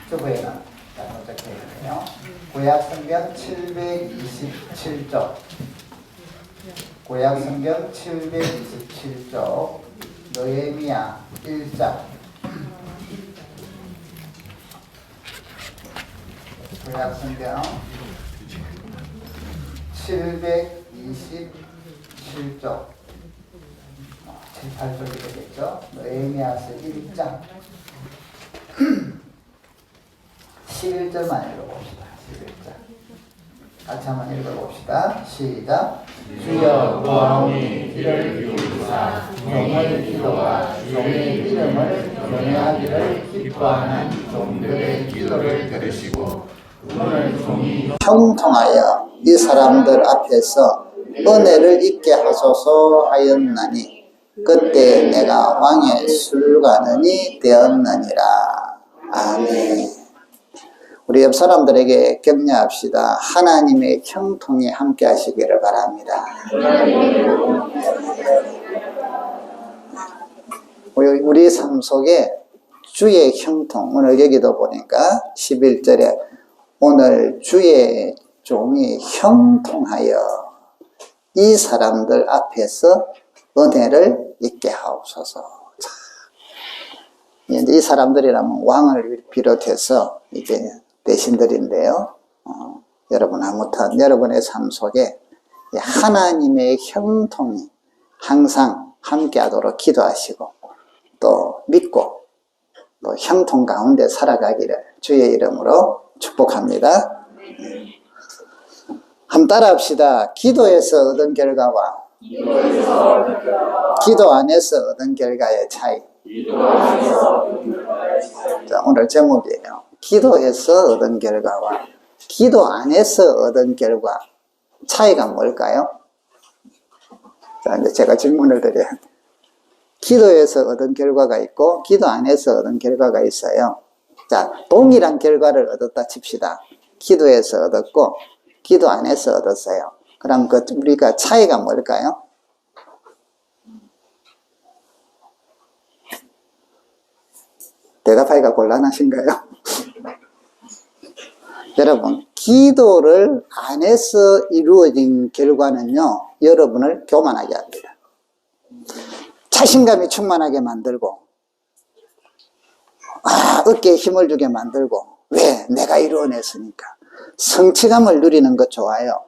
주부에는 잘못 적혀 있네요. 구약성경 727쪽, 구약성경 727쪽 느헤미야 1장, 구약성경 727쪽 7, 8쪽이 되겠죠. 느헤미야서 1장 11절만 읽어봅시다. 11절 같이 한번 읽어봅시다. 시작. 주여 구하오니 귀를 기울이사 종의 기도와 종의 이름을 경외하기를 기뻐하는 종들의 기도를 들으시고 오늘 종이 형통하여 이 사람들 앞에서 은혜를 잊게 하소서 하였나니 그때 내가 왕의 술관원이 되었느니라. 아멘. 우리 옆 사람들에게 격려합시다. 하나님의 형통이 함께 하시기를 바랍니다. 우리 삶 속에 주의 형통, 오늘 여기도 보니까 11절에 오늘 주의 종이 형통하여 이 사람들 앞에서 은혜를 잊게 하옵소서. 이 사람들이라면 왕을 비롯해서 이제 대신들인데요. 여러분 아무튼 여러분의 삶 속에 하나님의 형통이 항상 함께하도록 기도하시고 또 믿고 또 형통 가운데 살아가기를 주의 이름으로 축복합니다. 한번 따라합시다. 기도에서 얻은 결과와 기도 안에서 얻은 결과의 차이. 자, 오늘 제목이에요. 기도에서 얻은 결과와 기도 안에서 얻은 결과 차이가 뭘까요? 자, 이제 제가 질문을 드려요. 기도에서 얻은 결과가 있고 기도 안에서 얻은 결과가 있어요. 자, 동일한 결과를 얻었다 칩시다. 기도에서 얻었고 기도 안에서 얻었어요. 그럼 우리가 차이가 뭘까요? 대답하기가 곤란하신가요? 여러분, 기도를 안에서 이루어진 결과는요, 여러분을 교만하게 합니다. 자신감이 충만하게 만들고, 어깨에 힘을 주게 만들고, 왜? 내가 이루어냈으니까. 성취감을 누리는 것 좋아요.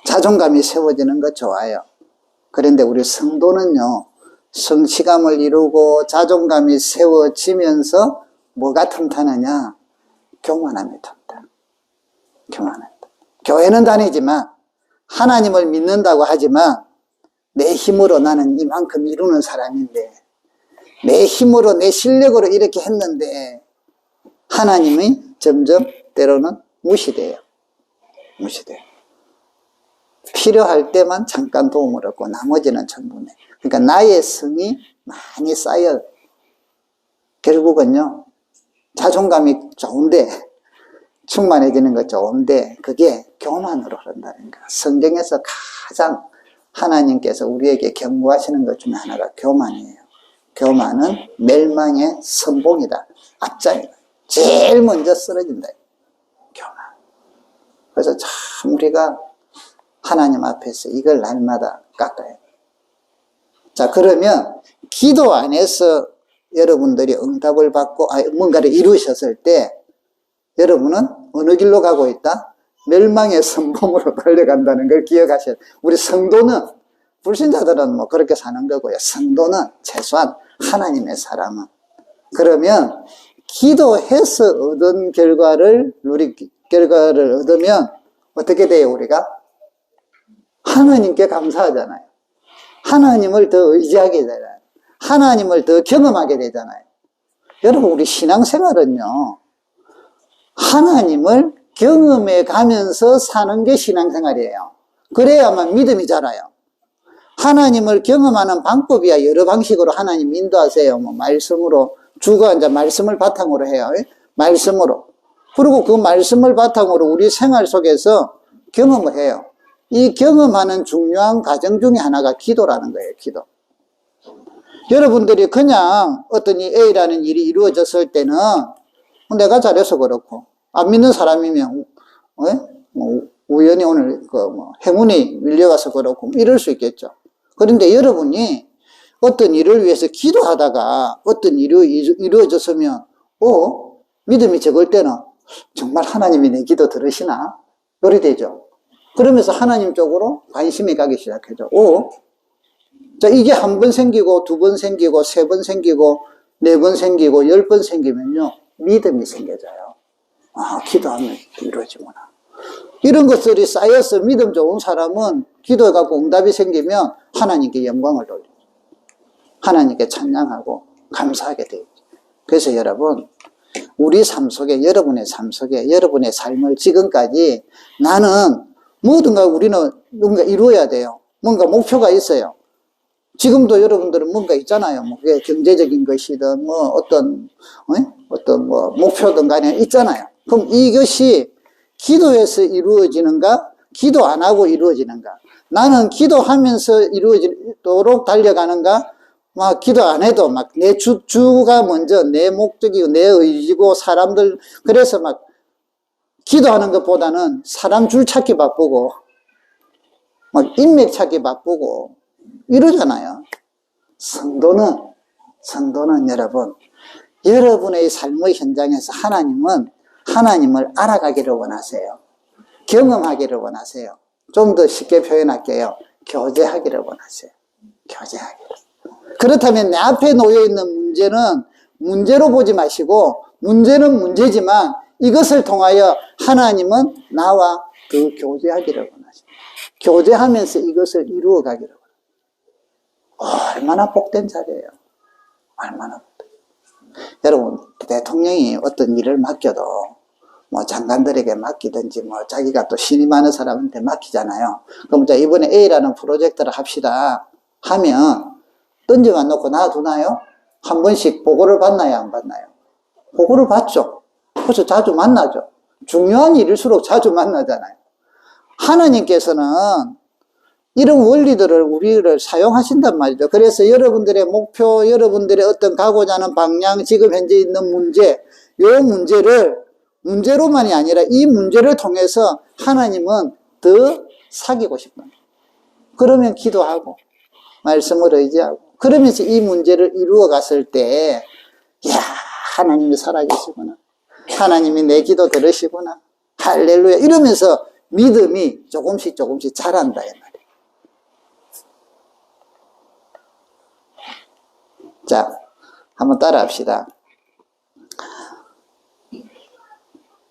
자존감이 세워지는 것 좋아요. 그런데 우리 성도는요, 성취감을 이루고 자존감이 세워지면서 뭐가 틈타느냐? 교만함이 틈타. 교만합니다. 교회는 다니지만 하나님을 믿는다고 하지만 내 힘으로 나는 이만큼 이루는 사람인데 내 힘으로 내 실력으로 이렇게 했는데 하나님이 점점 때로는 무시돼요. 무시돼요. 필요할 때만 잠깐 도움을 얻고 나머지는 전부 내. 그러니까 나의 성이 많이 쌓여 결국은요 자존감이 좋은데 충만해지는 거 좋은데 그게 교만으로 흐른다는 거야. 성경에서 가장 하나님께서 우리에게 경고하시는 것 중에 하나가 교만이에요. 교만은 멸망의 선봉이다. 앞장이다. 제일 먼저 쓰러진다. 교만. 그래서 참 우리가 하나님 앞에서 이걸 날마다 깎아야 돼요. 자, 그러면 기도 안에서 여러분들이 응답을 받고 뭔가를 이루셨을 때 여러분은 어느 길로 가고 있다? 멸망의 선봉으로 달려간다는 걸 기억하셔야 돼요. 우리 성도는, 불신자들은 뭐 그렇게 사는 거고요. 성도는 최소한 하나님의 사람은. 그러면 기도해서 얻은 결과를 얻으면 어떻게 돼요, 우리가? 하나님께 감사하잖아요. 하나님을 더 의지하게 되잖아요. 하나님을 더 경험하게 되잖아요. 여러분, 우리 신앙생활은요, 하나님을 경험해 가면서 사는 게 신앙생활이에요. 그래야만 믿음이 자라요. 하나님을 경험하는 방법이야 여러 방식으로 하나님 인도하세요. 뭐 말씀으로, 주가 이제 말씀을 바탕으로 해요. 말씀으로. 그리고 그 말씀을 바탕으로 우리 생활 속에서 경험을 해요. 이 경험하는 중요한 과정 중에 하나가 기도라는 거예요. 기도. 여러분들이 그냥 어떤 이 A라는 일이 이루어졌을 때는 내가 잘해서 그렇고, 안 믿는 사람이면, 뭐 우연히 오늘 행운이 밀려와서 그렇고, 이럴 수 있겠죠. 그런데 여러분이 어떤 일을 위해서 기도하다가 어떤 일이 이루어졌으면, 믿음이 적을 때는 정말 하나님이 내 기도 들으시나? 요리 되죠. 그러면서 하나님 쪽으로 관심이 가기 시작하죠. 자, 이게 한 번 생기고, 두 번 생기고, 세 번 생기고, 네 번 생기고, 10번 생기면요, 믿음이 생겨져요. 기도하면 이루어지구나. 이런 것들이 쌓여서 믿음 좋은 사람은 기도해갖고 응답이 생기면 하나님께 영광을 돌리죠. 하나님께 찬양하고 감사하게 되죠. 그래서 여러분, 우리 삶 속에, 여러분의 삶 속에, 여러분의 삶을 지금까지 나는 뭐든가 우리는 뭔가 이루어야 돼요. 뭔가 목표가 있어요. 지금도 여러분들은 뭔가 있잖아요. 뭐, 경제적인 것이든, 어떤 목표든 간에 있잖아요. 그럼 이것이 기도해서 이루어지는가? 기도 안 하고 이루어지는가? 나는 기도하면서 이루어지도록 달려가는가? 막 기도 안 해도 막 내 주가 먼저 내 목적이고 내 의지고 사람들, 그래서 막 기도하는 것보다는 사람 줄 찾기 바쁘고, 막 인맥 찾기 바쁘고, 이러잖아요. 성도는 여러분, 여러분의 삶의 현장에서 하나님을 알아가기를 원하세요. 경험하기를 원하세요. 좀 더 쉽게 표현할게요. 교제하기를 원하세요. 교제하기를. 그렇다면 내 앞에 놓여있는 문제는 문제로 보지 마시고, 문제는 문제지만 이것을 통하여 하나님은 나와 그 교제하기를 원하십니다. 교제하면서 이것을 이루어가기를 원합니다. 얼마나 복된 자리예요. 얼마나 복된. 여러분, 대통령이 어떤 일을 맡겨도 뭐 장관들에게 맡기든지 뭐 자기가 또 신이 많은 사람한테 맡기잖아요. 그럼 자, 이번에 A라는 프로젝트를 합시다 하면 던져만 놓고 놔두나요? 한 번씩 보고를 받나요? 안 받나요? 보고를 받죠. 그래서 자주 만나죠. 중요한 일일수록 자주 만나잖아요. 하나님께서는 이런 원리들을 우리를 사용하신단 말이죠. 그래서 여러분들의 목표, 여러분들의 어떤 가고자 하는 방향, 지금 현재 있는 문제, 이 문제로만이 아니라 이 문제를 통해서 하나님은 더 사귀고 싶다. 그러면 기도하고 말씀을 의지하고 그러면서 이 문제를 이루어 갔을 때, 하나님이 살아계시구나. 하나님이 내 기도 들으시구나. 할렐루야. 이러면서 믿음이 조금씩 자란다. 이 말이에요. 자, 한번 따라 합시다.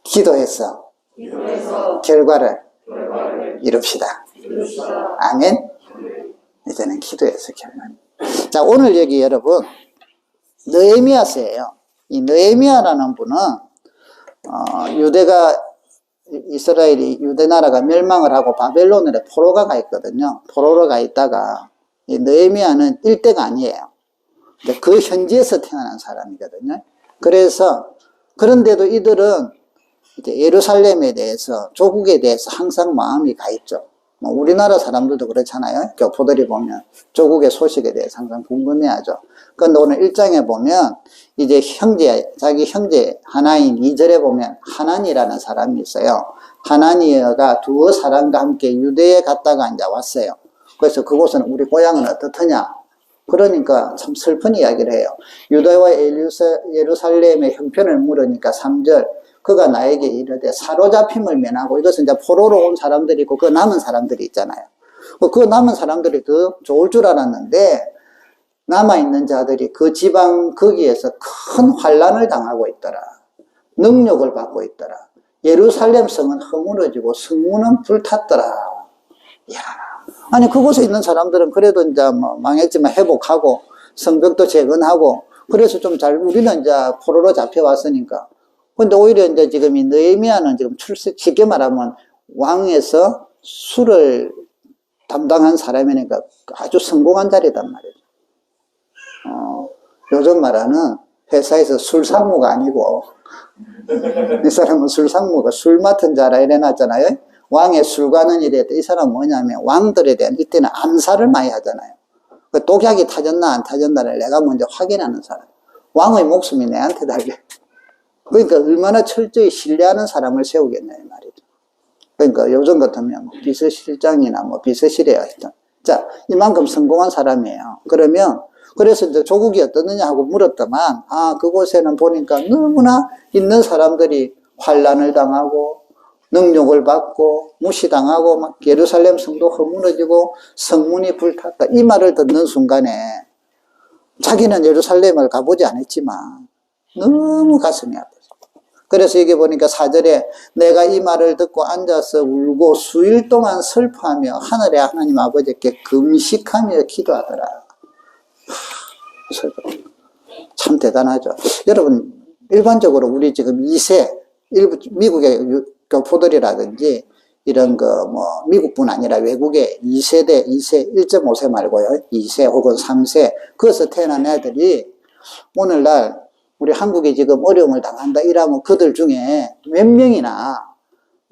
기도해서 결과를 이룹시다. 아멘. 이제는 기도해서 결과를. 자, 오늘 여기 여러분 느헤미야서예요. 이 느헤미야라는 분은 이스라엘이 유대 나라가 멸망을 하고 바벨론으로 포로가 가 있거든요. 포로로 가 있다가 이 느헤미야는 일대가 아니에요. 그 현지에서 태어난 사람이거든요. 그런데도 이들은 이제 예루살렘에 대해서, 조국에 대해서 항상 마음이 가 있죠. 뭐 우리나라 사람들도 그렇잖아요. 교포들이 보면 조국의 소식에 대해서 항상 궁금해하죠. 그런데 오늘 1장에 보면 이제 자기 형제 하나인 2절에 보면 하나니라는 사람이 있어요. 하나니가 두 사람과 함께 유대에 갔다가 이제 왔어요. 그래서 그곳은 우리 고향은 어떻더냐? 그러니까 참 슬픈 이야기를 해요. 유다와 예루살렘의 형편을 물으니까 3절, 그가 나에게 이르되 사로잡힘을 면하고, 이것은 이제 포로로 온 사람들이 있고 그 남은 사람들이 있잖아요. 그 남은 사람들이 더 좋을 줄 알았는데 남아있는 자들이 그 지방 거기에서 큰 환란을 당하고 있더라. 능력을 받고 있더라. 예루살렘 성은 허물어지고 성문은 불탔더라. 이야. 아니, 그곳에 있는 사람들은 그래도 이제 뭐 망했지만 회복하고 성벽도 재건하고 그래서 좀 우리는 이제 포로로 잡혀왔으니까. 근데 오히려 이제 지금 이 느헤미야는 지금 쉽게 말하면 왕에서 술을 담당한 사람이니까 아주 성공한 자리단 말이죠. 요즘 말하는 회사에서 술 상무가 아니고, 이 사람은 술 상무가 술 맡은 자라 이래놨잖아요. 왕의 술관은 이랬다. 이 사람은 뭐냐면 왕들에 대한 이때는 암살을 많이 하잖아요. 그 독약이 타졌나 안 타졌나를 내가 먼저 확인하는 사람. 왕의 목숨이 내한테 달려. 그러니까 얼마나 철저히 신뢰하는 사람을 세우겠냐 이 말이죠. 그러니까 요즘 같으면 뭐 비서실장이나 뭐 비서실에 하여튼 자 이만큼 성공한 사람이에요. 그러면 그래서 이제 조국이 어떻느냐 하고 물었더만 그곳에는 보니까 너무나 있는 사람들이 환란을 당하고 능욕을 받고 무시당하고 막 예루살렘 성도 허무너지고 성문이 불탔다 이 말을 듣는 순간에 자기는 예루살렘을 가보지 않았지만 너무 가슴이 아팠어요. 그래서 여기 보니까 4절에 내가 이 말을 듣고 앉아서 울고 수일 동안 슬퍼하며 하늘의 하나님 아버지께 금식하며 기도하더라. 참 대단하죠. 여러분 일반적으로 우리 지금 2세 일부 미국의 교포들이라든지 이런 미국뿐 아니라 외국의 2세대 2세 1.5세 말고요 2세 혹은 3세 거기서 태어난 애들이 오늘날 우리 한국이 지금 어려움을 당한다 이러면 그들 중에 몇 명이나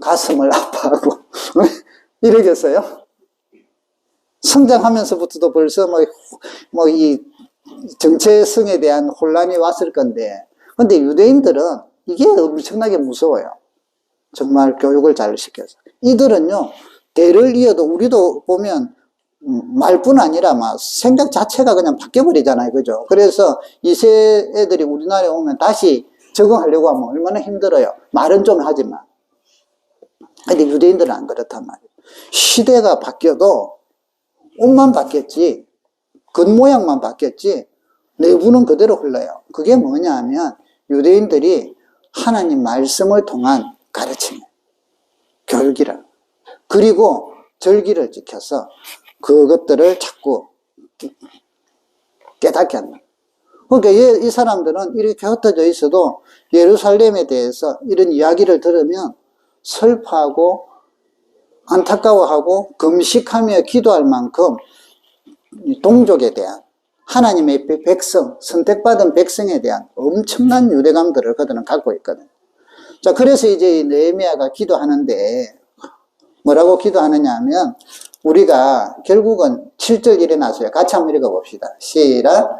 가슴을 아파하고 이러겠어요? 성장하면서부터도 벌써 이 정체성에 대한 혼란이 왔을 건데 근데 유대인들은 이게 엄청나게 무서워요. 정말 교육을 잘 시켜서 이들은요 대를 이어도 우리도 보면 말뿐 아니라 막 생각 자체가 그냥 바뀌어버리잖아요. 그죠? 그래서 이세 애들이 우리나라에 오면 다시 적응하려고 하면 얼마나 힘들어요. 말은 좀 하지만. 근데 유대인들은 안 그렇단 말이에요. 시대가 바뀌어도 옷만 바뀌었지, 겉모양만 바뀌었지, 내부는 그대로 흘러요. 그게 뭐냐 하면 유대인들이 하나님 말씀을 통한 가르침, 교육이라. 그리고 절기를 지켜서 그것들을 자꾸 깨닫게 한다. 그러니까 이 사람들은 이렇게 흩어져 있어도 예루살렘에 대해서 이런 이야기를 들으면 슬퍼하고 안타까워하고 금식하며 기도할 만큼 동족에 대한 하나님의 백성, 선택받은 백성에 대한 엄청난 유대감들을 그들은 갖고 있거든. 자, 그래서 이제 느헤미야가 기도하는데 뭐라고 기도하느냐 하면 우리가 결국은 7절 일어나서요. 같이 한번 읽어봅시다. 시작.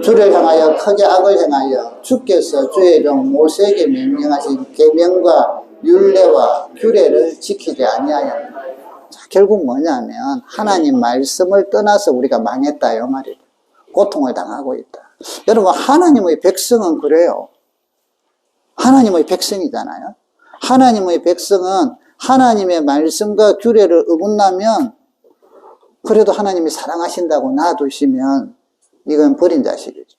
주를 향하여 크게 악을 행하여 주께서 주의 종 모세에게 명령하신 계명과 율례와 규례를 지키지 아니하였다. 자, 결국 뭐냐면 하나님 말씀을 떠나서 우리가 망했다 이 말이에요. 고통을 당하고 있다. 여러분 하나님의 백성은 그래요. 하나님의 백성이잖아요. 하나님의 백성은 하나님의 말씀과 규례를 어긋나면 그래도 하나님이 사랑하신다고 놔두시면 이건 버린 자식이죠.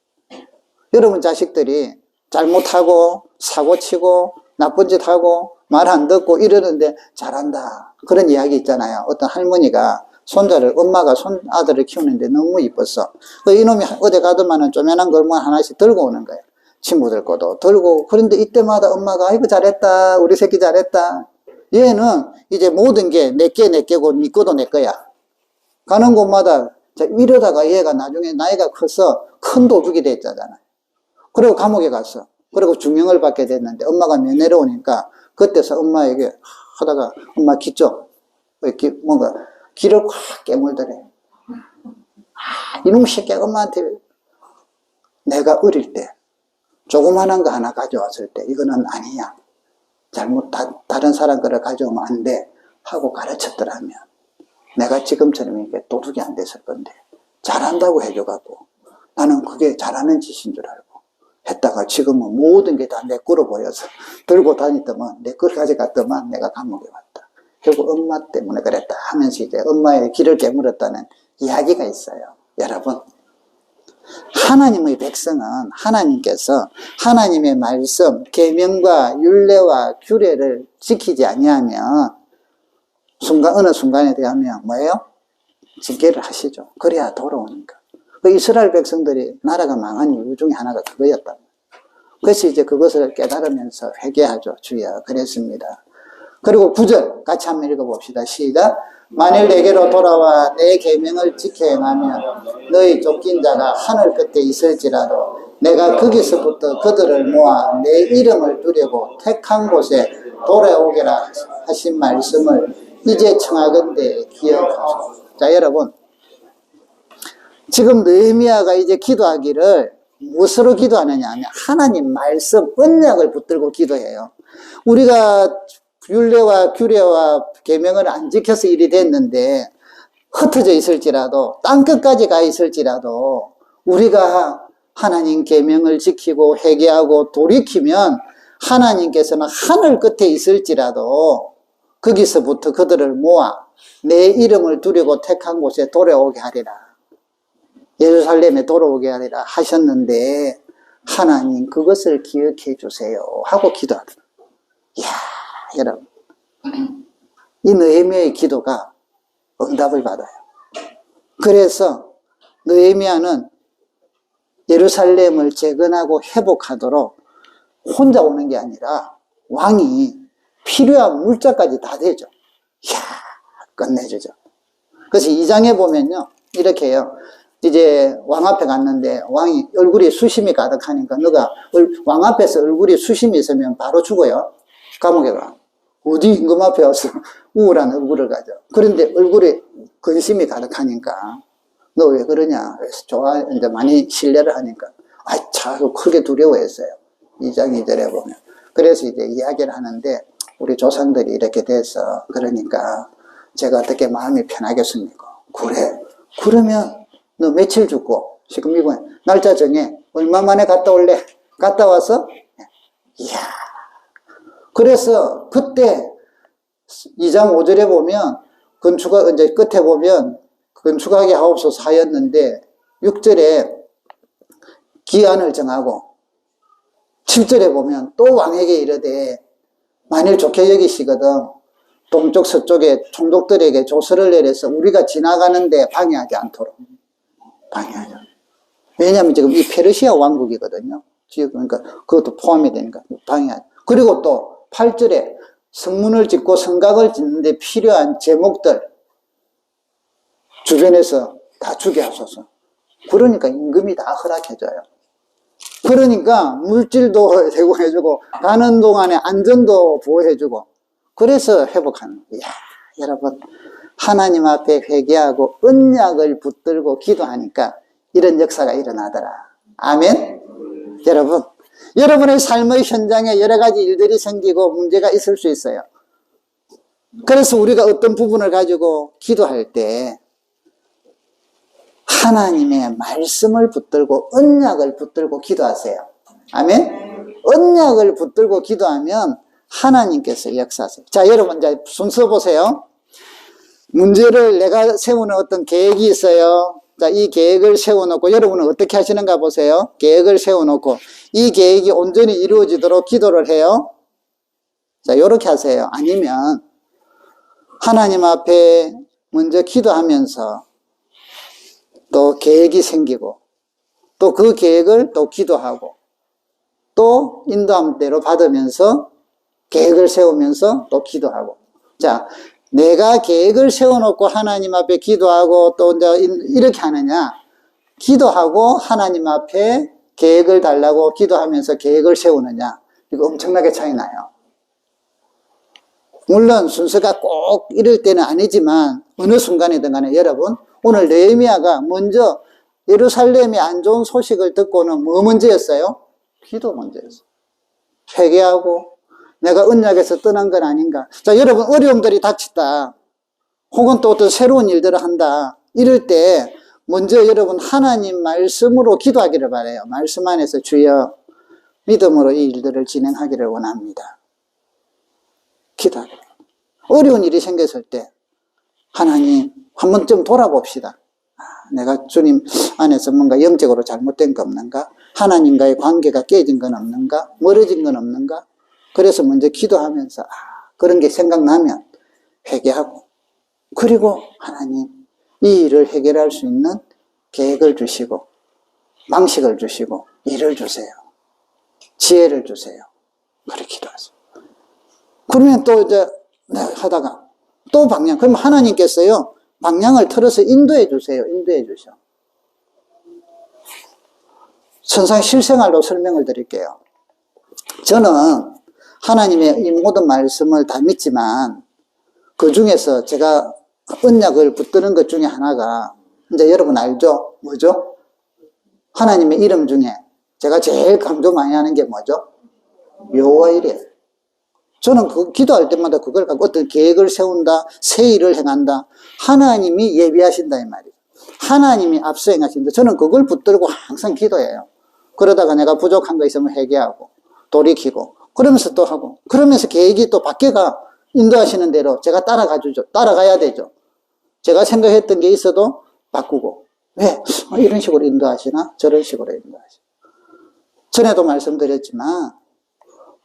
여러분 자식들이 잘못하고 사고치고 나쁜 짓 하고 말 안 듣고 이러는데 잘한다 그런 이야기 있잖아요. 어떤 할머니가 손자를 엄마가 손아들을 키우는데 너무 이뻤어. 이놈이 어디 가더만은 쪼매난 걸뭐 하나씩 들고 오는 거예요. 친구들 것도 들고. 그런데 이때마다 엄마가 아이고 잘했다 우리 새끼 잘했다. 얘는 이제 모든 게 내게고 네 거도 내 거야. 가는 곳마다 이러다가 얘가 나중에 나이가 커서 큰 도둑이 됐잖아요. 그리고 감옥에 갔어. 그리고 중형을 받게 됐는데 엄마가 면회로 오니까 그때서 엄마에게 하다가 엄마 기 좀 뭔가 기를 확 깨물더래. 이놈 새끼가 엄마한테 내가 어릴 때 조그만한 거 하나 가져왔을 때 이거는 아니야. 잘못 다른 사람 거를 가져오면 안 돼 하고 가르쳤더라면 내가 지금처럼 이렇게 도둑이 안 됐을 건데 잘한다고 해줘갖고 나는 그게 잘하는 짓인 줄 알고 했다가 지금은 모든 게 다 내 거로 보여서 들고 다니더만 내 걸 가져갔더만 내가 감옥에 왔다. 결국 엄마 때문에 그랬다 하면서 이제 엄마의 기를 깨물었다는 이야기가 있어요. 여러분 하나님의 백성은 하나님께서 하나님의 말씀, 계명과 율례와 규례를 지키지 아니하면 어느 순간에 대하면 뭐예요? 징계를 하시죠. 그래야 돌아오니까. 그 이스라엘 백성들이 나라가 망한 이유 중에 하나가 그거였다. 그래서 이제 그것을 깨달으면서 회개하죠. 주여 그랬습니다. 그리고 9절 같이 한번 읽어봅시다. 시작. 만일 내게로 돌아와 내 계명을 지켜 행하면 너희 쫓긴 자가 하늘 끝에 있을지라도 내가 거기서부터 그들을 모아 내 이름을 두려고 택한 곳에 돌아오게라 하신 말씀을 이제 청하건대 기억하소서. 자 여러분 지금 느헤미야가 이제 기도하기를 무엇으로 기도하느냐 하면 하나님 말씀, 언약을 붙들고 기도해요. 우리가 율례와 규례와 계명을 안 지켜서 일이 됐는데 흩어져 있을지라도 땅끝까지 가 있을지라도 우리가 하나님 계명을 지키고 회개하고 돌이키면 하나님께서는 하늘 끝에 있을지라도 거기서부터 그들을 모아 내 이름을 두려고 택한 곳에 돌아오게 하리라. 예루살렘에 돌아오게 하리라 하셨는데 하나님 그것을 기억해 주세요 하고 기도하더라. 이야, 여러분, 이 느헤미야의 기도가 응답을 받아요. 그래서 느헤미야는 예루살렘을 재건하고 회복하도록 혼자 오는 게 아니라 왕이 필요한 물자까지 다 대죠. 이야, 끝내주죠. 그래서 2장에 보면요, 이렇게 해요. 이제 왕 앞에 갔는데 왕이 얼굴이 수심이 가득하니까 너가 왕 앞에서 얼굴이 수심이 있으면 바로 죽어요. 감옥에 가. 어디 임금 앞에 와서 우울한 얼굴을 가져. 그런데 얼굴에 근심이 가득하니까 너 왜 그러냐. 그래서 이제 많이 신뢰를 하니까 참 크게 두려워했어요. 2장 2절에 보면. 그래서 이제 이야기를 하는데 우리 조상들이 이렇게 돼서 그러니까 제가 어떻게 마음이 편하겠습니까? 그래. 그러면 너 며칠 죽고 지금 이번에 날짜 정해. 얼마 만에 갔다 올래? 갔다 와서 이야. 그래서 그때 2장 5절에 보면 건축하 이제 끝에 보면 건축하게 하옵소서 하였는데 6절에 기한을 정하고 7절에 보면 또 왕에게 이르되 만일 좋게 여기시거든 동쪽 서쪽에 총독들에게 조서를 내려서 우리가 지나가는데 방해하지 않도록 방해하죠. 왜냐하면 지금 이 페르시아 왕국이거든요. 그러니까 그것도 포함이 되니까 방해하죠. 그리고 또 8절에 성문을 짓고 성곽을 짓는데 필요한 제목들 주변에서 다 주게 하소서. 그러니까 임금이 다 허락해줘요. 그러니까 물질도 제공해주고 가는 동안에 안전도 보호해주고 그래서 회복하는 거예요. 이야, 여러분 하나님 앞에 회개하고 언약을 붙들고 기도하니까 이런 역사가 일어나더라. 아멘. 여러분, 여러분의 삶의 현장에 여러 가지 일들이 생기고 문제가 있을 수 있어요. 그래서 우리가 어떤 부분을 가지고 기도할 때 하나님의 말씀을 붙들고 언약을 붙들고 기도하세요. 아멘. 언약을 붙들고 기도하면 하나님께서 역사하세요. 자, 여러분 이제 순서 보세요. 문제를 내가 세우는 어떤 계획이 있어요. 자, 이 계획을 세워놓고 여러분은 어떻게 하시는가 보세요. 계획을 세워놓고 이 계획이 온전히 이루어지도록 기도를 해요. 자, 요렇게 하세요. 아니면 하나님 앞에 먼저 기도하면서 또 계획이 생기고 또 그 계획을 또 기도하고 또 인도함대로 받으면서 계획을 세우면서 또 기도하고. 자, 내가 계획을 세워놓고 하나님 앞에 기도하고 또 이제 이렇게 하느냐, 기도하고 하나님 앞에 계획을 달라고 기도하면서 계획을 세우느냐, 이거 엄청나게 차이 나요. 물론 순서가 꼭 이럴 때는 아니지만 어느 순간이든 간에 여러분, 오늘 느헤미야가 먼저 예루살렘의 안 좋은 소식을 듣고는 뭐 문제였어요? 기도 문제였어요. 회개하고 내가 언약에서 떠난 건 아닌가. 자, 여러분 어려움들이 닥쳤다. 혹은 또 어떤 새로운 일들을 한다. 이럴 때 먼저 여러분 하나님 말씀으로 기도하기를 바라요. 말씀 안에서 주여 믿음으로 이 일들을 진행하기를 원합니다. 기도하기를. 어려운 일이 생겼을 때 하나님 한 번쯤 돌아봅시다. 내가 주님 안에서 뭔가 영적으로 잘못된 거 없는가? 하나님과의 관계가 깨진 건 없는가? 멀어진 건 없는가? 그래서 먼저 기도하면서 그런 게 생각나면 회개하고 그리고 하나님 이 일을 해결할 수 있는 계획을 주시고 방식을 주시고 일을 주세요. 지혜를 주세요. 그렇게 기도하세요. 그러면 또 이제 하다가 또 방향. 그럼 하나님께서요 방향을 틀어서 인도해 주세요. 인도해 주셔. 천상 실생활로 설명을 드릴게요. 저는 하나님의 이 모든 말씀을 다 믿지만 그 중에서 제가 언약을 붙드는 것 중에 하나가 이제 여러분 알죠? 뭐죠? 하나님의 이름 중에 제가 제일 강조 많이 하는 게 뭐죠? 묘화일이에요. 저는 그 기도할 때마다 그걸 갖고 어떤 계획을 세운다, 새 일을 행한다. 하나님이 예비하신다 이 말이에요. 하나님이 앞서 행하신다. 저는 그걸 붙들고 항상 기도해요. 그러다가 내가 부족한 거 있으면 회개하고 돌이키고 그러면서 또 하고 그러면서 계획이 또 바뀌어가 인도하시는 대로 제가 따라가야 되죠. 제가 생각했던 게 있어도 바꾸고 왜? 이런 식으로 인도하시나? 저런 식으로 인도하시나? 전에도 말씀드렸지만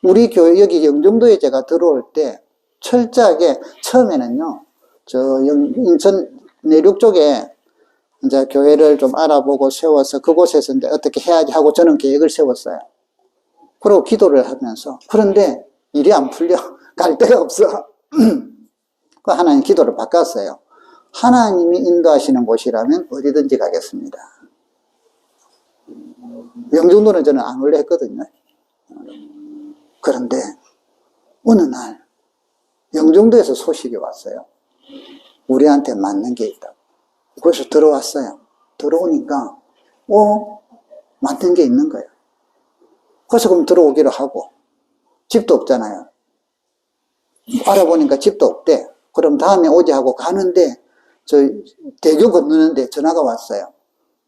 우리 교회 여기 영종도에 제가 들어올 때 철저하게 처음에는요 인천 내륙 쪽에 이제 교회를 좀 알아보고 세워서 그곳에서 이제 어떻게 해야지 하고 저는 계획을 세웠어요. 그리고 기도를 하면서 그런데 일이 안 풀려. 갈 데가 없어. 그 하나님 기도를 바꿨어요. 하나님이 인도하시는 곳이라면 어디든지 가겠습니다. 영종도는 저는 안 올래 했거든요. 그런데 어느 날 영종도에서 소식이 왔어요. 우리한테 맞는 게 있다고. 그래서 들어왔어요. 들어오니까 맞는 게 있는 거예요. 그래서 그럼 들어오기로 하고 집도 없잖아요. 알아보니까 집도 없대. 그럼 다음에 오지 하고 가는데 저 대교 건너는데 전화가 왔어요.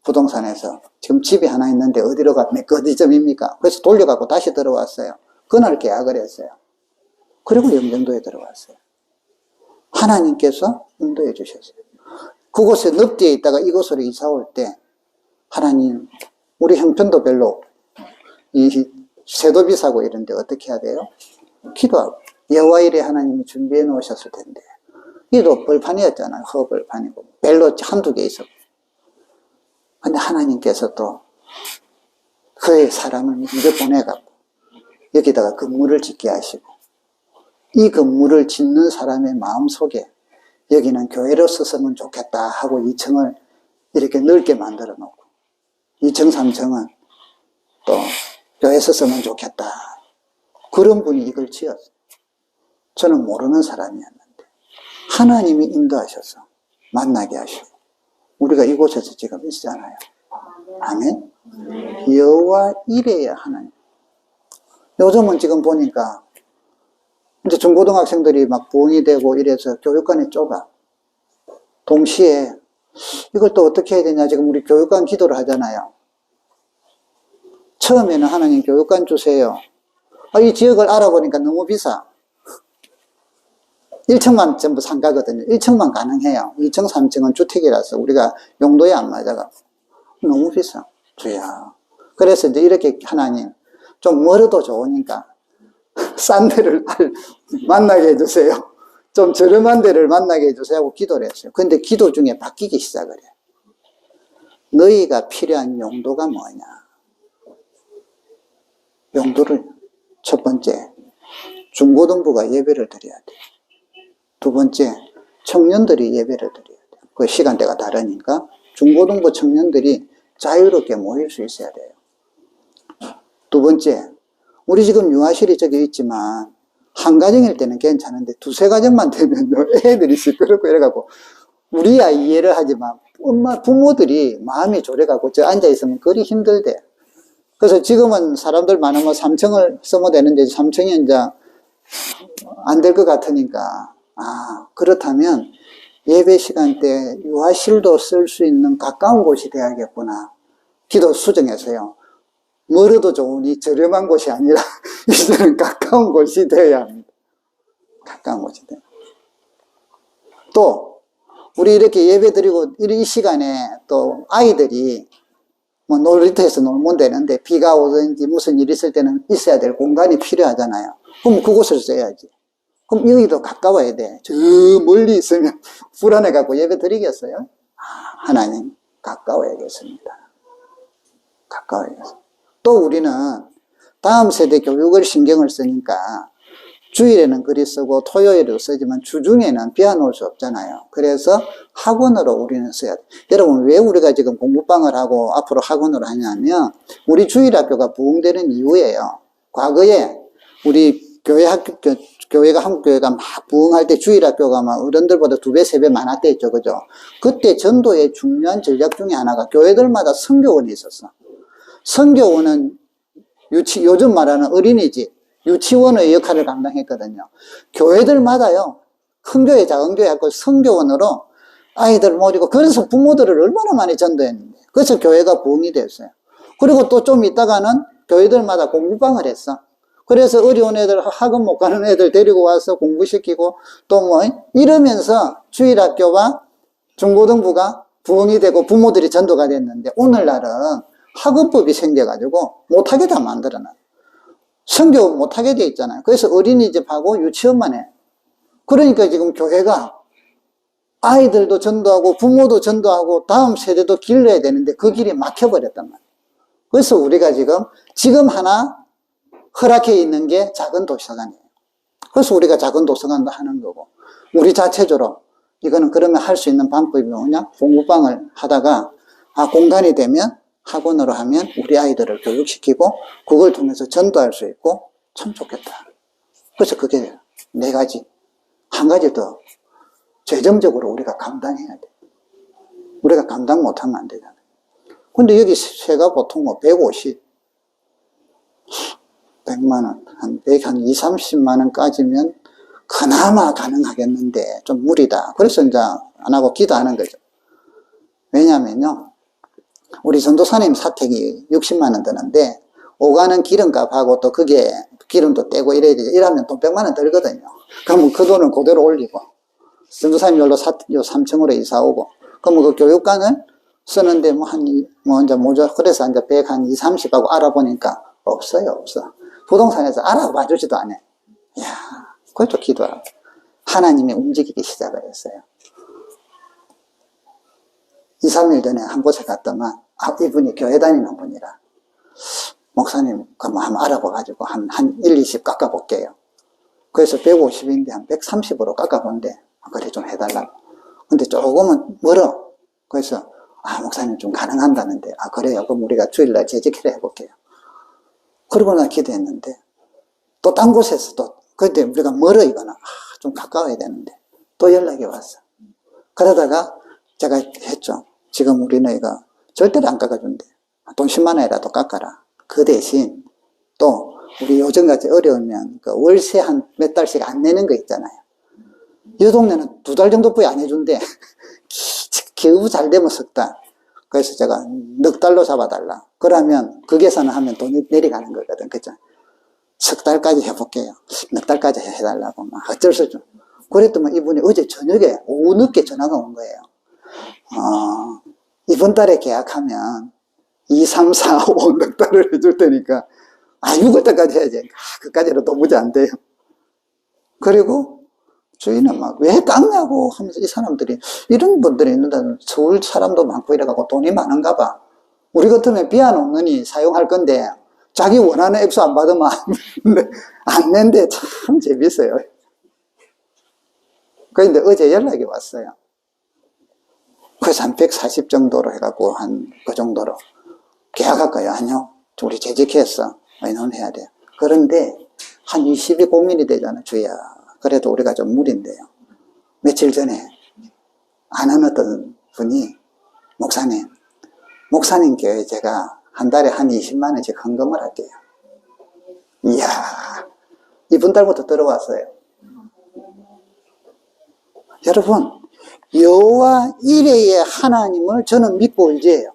부동산에서 지금 집이 하나 있는데 어디로 가면 어디점입니까? 그래서 돌려갖고 다시 들어왔어요. 그날 계약을 했어요. 그리고 영종도에 들어왔어요. 하나님께서 인도해 주셨어요. 그곳에 늪지에 있다가 이곳으로 이사 올 때 하나님 우리 형편도 별로 이 세도 비싸고 이런데 어떻게 해야 돼요? 기도하고 여호와일에 하나님이 준비해 놓으셨을 텐데 이도 벌판이었잖아요. 허벌판이고 벨로 한두 개 있었고 근데 하나님께서 또 그의 사람을 먼저 보내갖고 여기다가 건물을 짓게 하시고 이 건물을 짓는 사람의 마음속에 여기는 교회로 썼으면 좋겠다 하고 2층을 이렇게 넓게 만들어 놓고 2층, 3층은 또 교회 썼으면 좋겠다. 그런 분이 이걸 지었어요. 저는 모르는 사람이었는데 하나님이 인도하셔서 만나게 하시고 우리가 이곳에서 지금 있잖아요. 아멘. 여호와 이레야 하나님. 요즘은 지금 보니까 이제 중고등학생들이 막 부흥이 되고 이래서 교육관이 좁아. 동시에 이걸 또 어떻게 해야 되냐. 지금 우리 교육관 기도를 하잖아요. 처음에는 하나님 교육관 주세요. 이 지역을 알아보니까 너무 비싸. 1층만 전부 상가거든요. 1층만 가능해요. 2층, 3층은 주택이라서 우리가 용도에 안 맞아가고. 너무 비싸. 주야. 그래서 이제 이렇게 하나님, 좀 멀어도 좋으니까 싼 데를 만나게 해주세요. 좀 저렴한 데를 만나게 해주세요 하고 기도를 했어요. 근데 기도 중에 바뀌기 시작을 해요. 너희가 필요한 용도가 뭐냐. 용도를 첫 번째, 중고등부가 예배를 드려야 돼요. 두 번째, 청년들이 예배를 드려야 돼요. 그 시간대가 다르니까 중고등부 청년들이 자유롭게 모일 수 있어야 돼요. 두 번째, 우리 지금 유아실이 저기 있지만 한 가정일 때는 괜찮은데 두세 가정만 되면 애들이 시끄럽고 이래갖고 우리야 이해를 하지만 부모들이 마음이 졸여갖고 저 앉아있으면 그리 힘들대. 그래서 지금은 사람들 많으면 3층을 쓰면 되는데 3층이 이제 안 될 것 같으니까 그렇다면 예배 시간 때 유아실도 쓸 수 있는 가까운 곳이 돼야겠구나. 기도 수정해서요. 멀어도 좋으니 저렴한 곳이 아니라 이제는 가까운 곳이 되어야 합니다. 가까운 곳이 돼요. 또 우리 이렇게 예배 드리고 이 시간에 또 아이들이 뭐 놀이터에서 놀면 되는데 비가 오든지 무슨 일이 있을 때는 있어야 될 공간이 필요하잖아요. 그럼 그곳을 써야지. 그럼 여기도 가까워야 돼. 저 멀리 있으면 불안해갖고 예배 드리겠어요? 하나님 가까워야겠습니다. 가까워야겠습니다. 또 우리는 다음 세대 교육을 신경을 쓰니까 주일에는 글이 쓰고 토요일에도 쓰지만 주중에는 비워놓을 수 없잖아요. 그래서 학원으로 우리는 써야 돼요. 여러분 왜 우리가 지금 공부방을 하고 앞으로 학원으로 하냐면 우리 주일학교가 부흥되는 이유예요. 과거에 우리 교회가 한국교회가 막 부흥할 때 주일학교가 막 어른들보다 2배, 3배 많았댔죠. 그죠? 그때 전도의 중요한 전략 중에 하나가 교회들마다 선교원이 있었어. 선교원은 요즘 말하는 어린이집, 유치원의 역할을 감당했거든요. 교회들마다요, 큰 교회, 작은 교회 하고 성교원으로 아이들 모이고, 그래서 부모들을 얼마나 많이 전도했는데, 그래서 교회가 부흥이 됐어요. 그리고 또 좀 있다가는 교회들마다 공부방을 했어. 그래서 어려운 애들, 학원 못 가는 애들 데리고 와서 공부시키고, 또 뭐, 이러면서 주일학교와 중고등부가 부흥이 되고 부모들이 전도가 됐는데, 오늘날은 학업법이 생겨가지고 못하게 다 만들어놔. 성교 못하게 돼 있잖아요. 그래서 어린이집하고 유치원만 해. 그러니까 지금 교회가 아이들도 전도하고 부모도 전도하고 다음 세대도 길러야 되는데 그 길이 막혀버렸단 말이에요. 그래서 우리가 지금 하나 허락해 있는 게 작은 도서관이에요. 그래서 우리가 작은 도서관도 하는 거고, 우리 자체적으로 이거는 그러면 할 수 있는 방법이 뭐냐? 공부방을 하다가 공간이 되면 학원으로 하면 우리 아이들을 교육시키고 그걸 통해서 전도할 수 있고 참 좋겠다. 그래서 그게 4가지. 한 가지 더 재정적으로 우리가 감당해야 돼. 우리가 감당 못하면 안 되잖아요. 근데 여기 세가 보통 150, 100만 원, 한 2, 30만 원까지면 그나마 가능하겠는데 좀 무리다. 그래서 이제 안 하고 기도하는 거죠. 왜냐면요, 우리 전도사님 사택이 60만 원 드는데 오가는 기름값하고 또 그게 기름도 떼고 이래야 되죠. 이러면 돈 100만 원 들거든요. 그러면 그 돈을 그대로 올리고 전도사님 열로 3층으로 이사 오고, 그러면 그 교육관을 쓰는데 이제 뭐죠? 그래서 이제 100, 30 하고 알아보니까 없어요. 부동산에서 알아봐 주지도 않아요. 이야, 그것도 기도하고 하나님이 움직이기 시작을 했어요. 2, 3일 전에 한 곳에 갔더만 이분이 교회 다니는 분이라, 목사님 그럼 한번 알아봐가지고 한 1, 20 깎아볼게요. 그래서 150인데 한 130으로 깎아본대. 그래 좀 해달라고. 근데 조금은 멀어. 그래서 목사님 좀 가능한다는데, 그래요. 그럼 우리가 주일날 재직회를 해볼게요. 그러고 나 기도했는데 또 딴 곳에서 근데 우리가 멀어 이거는 좀 가까워야 되는데 또 연락이 왔어. 그러다가 제가 했죠. 지금 우리 너희가 절대로 안 깎아준대. 돈 10만 원이라도 깎아라. 그 대신 또 우리 요즘같이 어려우면 그 월세 한 몇 달씩 안 내는 거 있잖아요. 이 동네는 2달 정도뿐이 안 해준대. 기후 잘 되면 석 달. 그래서 제가 넉 달로 잡아달라. 그러면 그 계산을 하면 돈이 내려가는 거거든. 그죠? 석 달까지 해볼게요. 넉 달까지 해달라고. 막 어쩔 수 없죠. 그랬더니 이분이 어제 저녁에 오후 늦게 전화가 온 거예요. 이번 달에 계약하면 2, 3, 4, 5 넉 달을 해줄 테니까 6월 달까지 해야지. 그까지는 도무지 안 돼요. 그리고 주인은 막 왜 깎냐고 하면서 이 사람들이, 이런 분들이 있는데 서울 사람도 많고 이래갖고 돈이 많은가 봐. 우리 같으면 비안 없느니 사용할 건데 자기 원하는 액수 안 받으면 안 낸대. 참 재밌어요. 그런데 어제 연락이 왔어요. 그래서 한 140 정도로 해갖고 그 정도로 계약할까요? 아니요. 우리 재직했어. 이놈 해야 돼요. 그런데 한 20이 고민이 되잖아요. 주야. 그래도 우리가 좀 무리인데요. 며칠 전에 아는 어떤 분이 목사님 교회 제가 한 달에 한 20만 원씩 헌금을 할게요. 이야, 이번 달부터 들어왔어요. 여러분, 여호와 이레의 하나님을 저는 믿고 의지해요.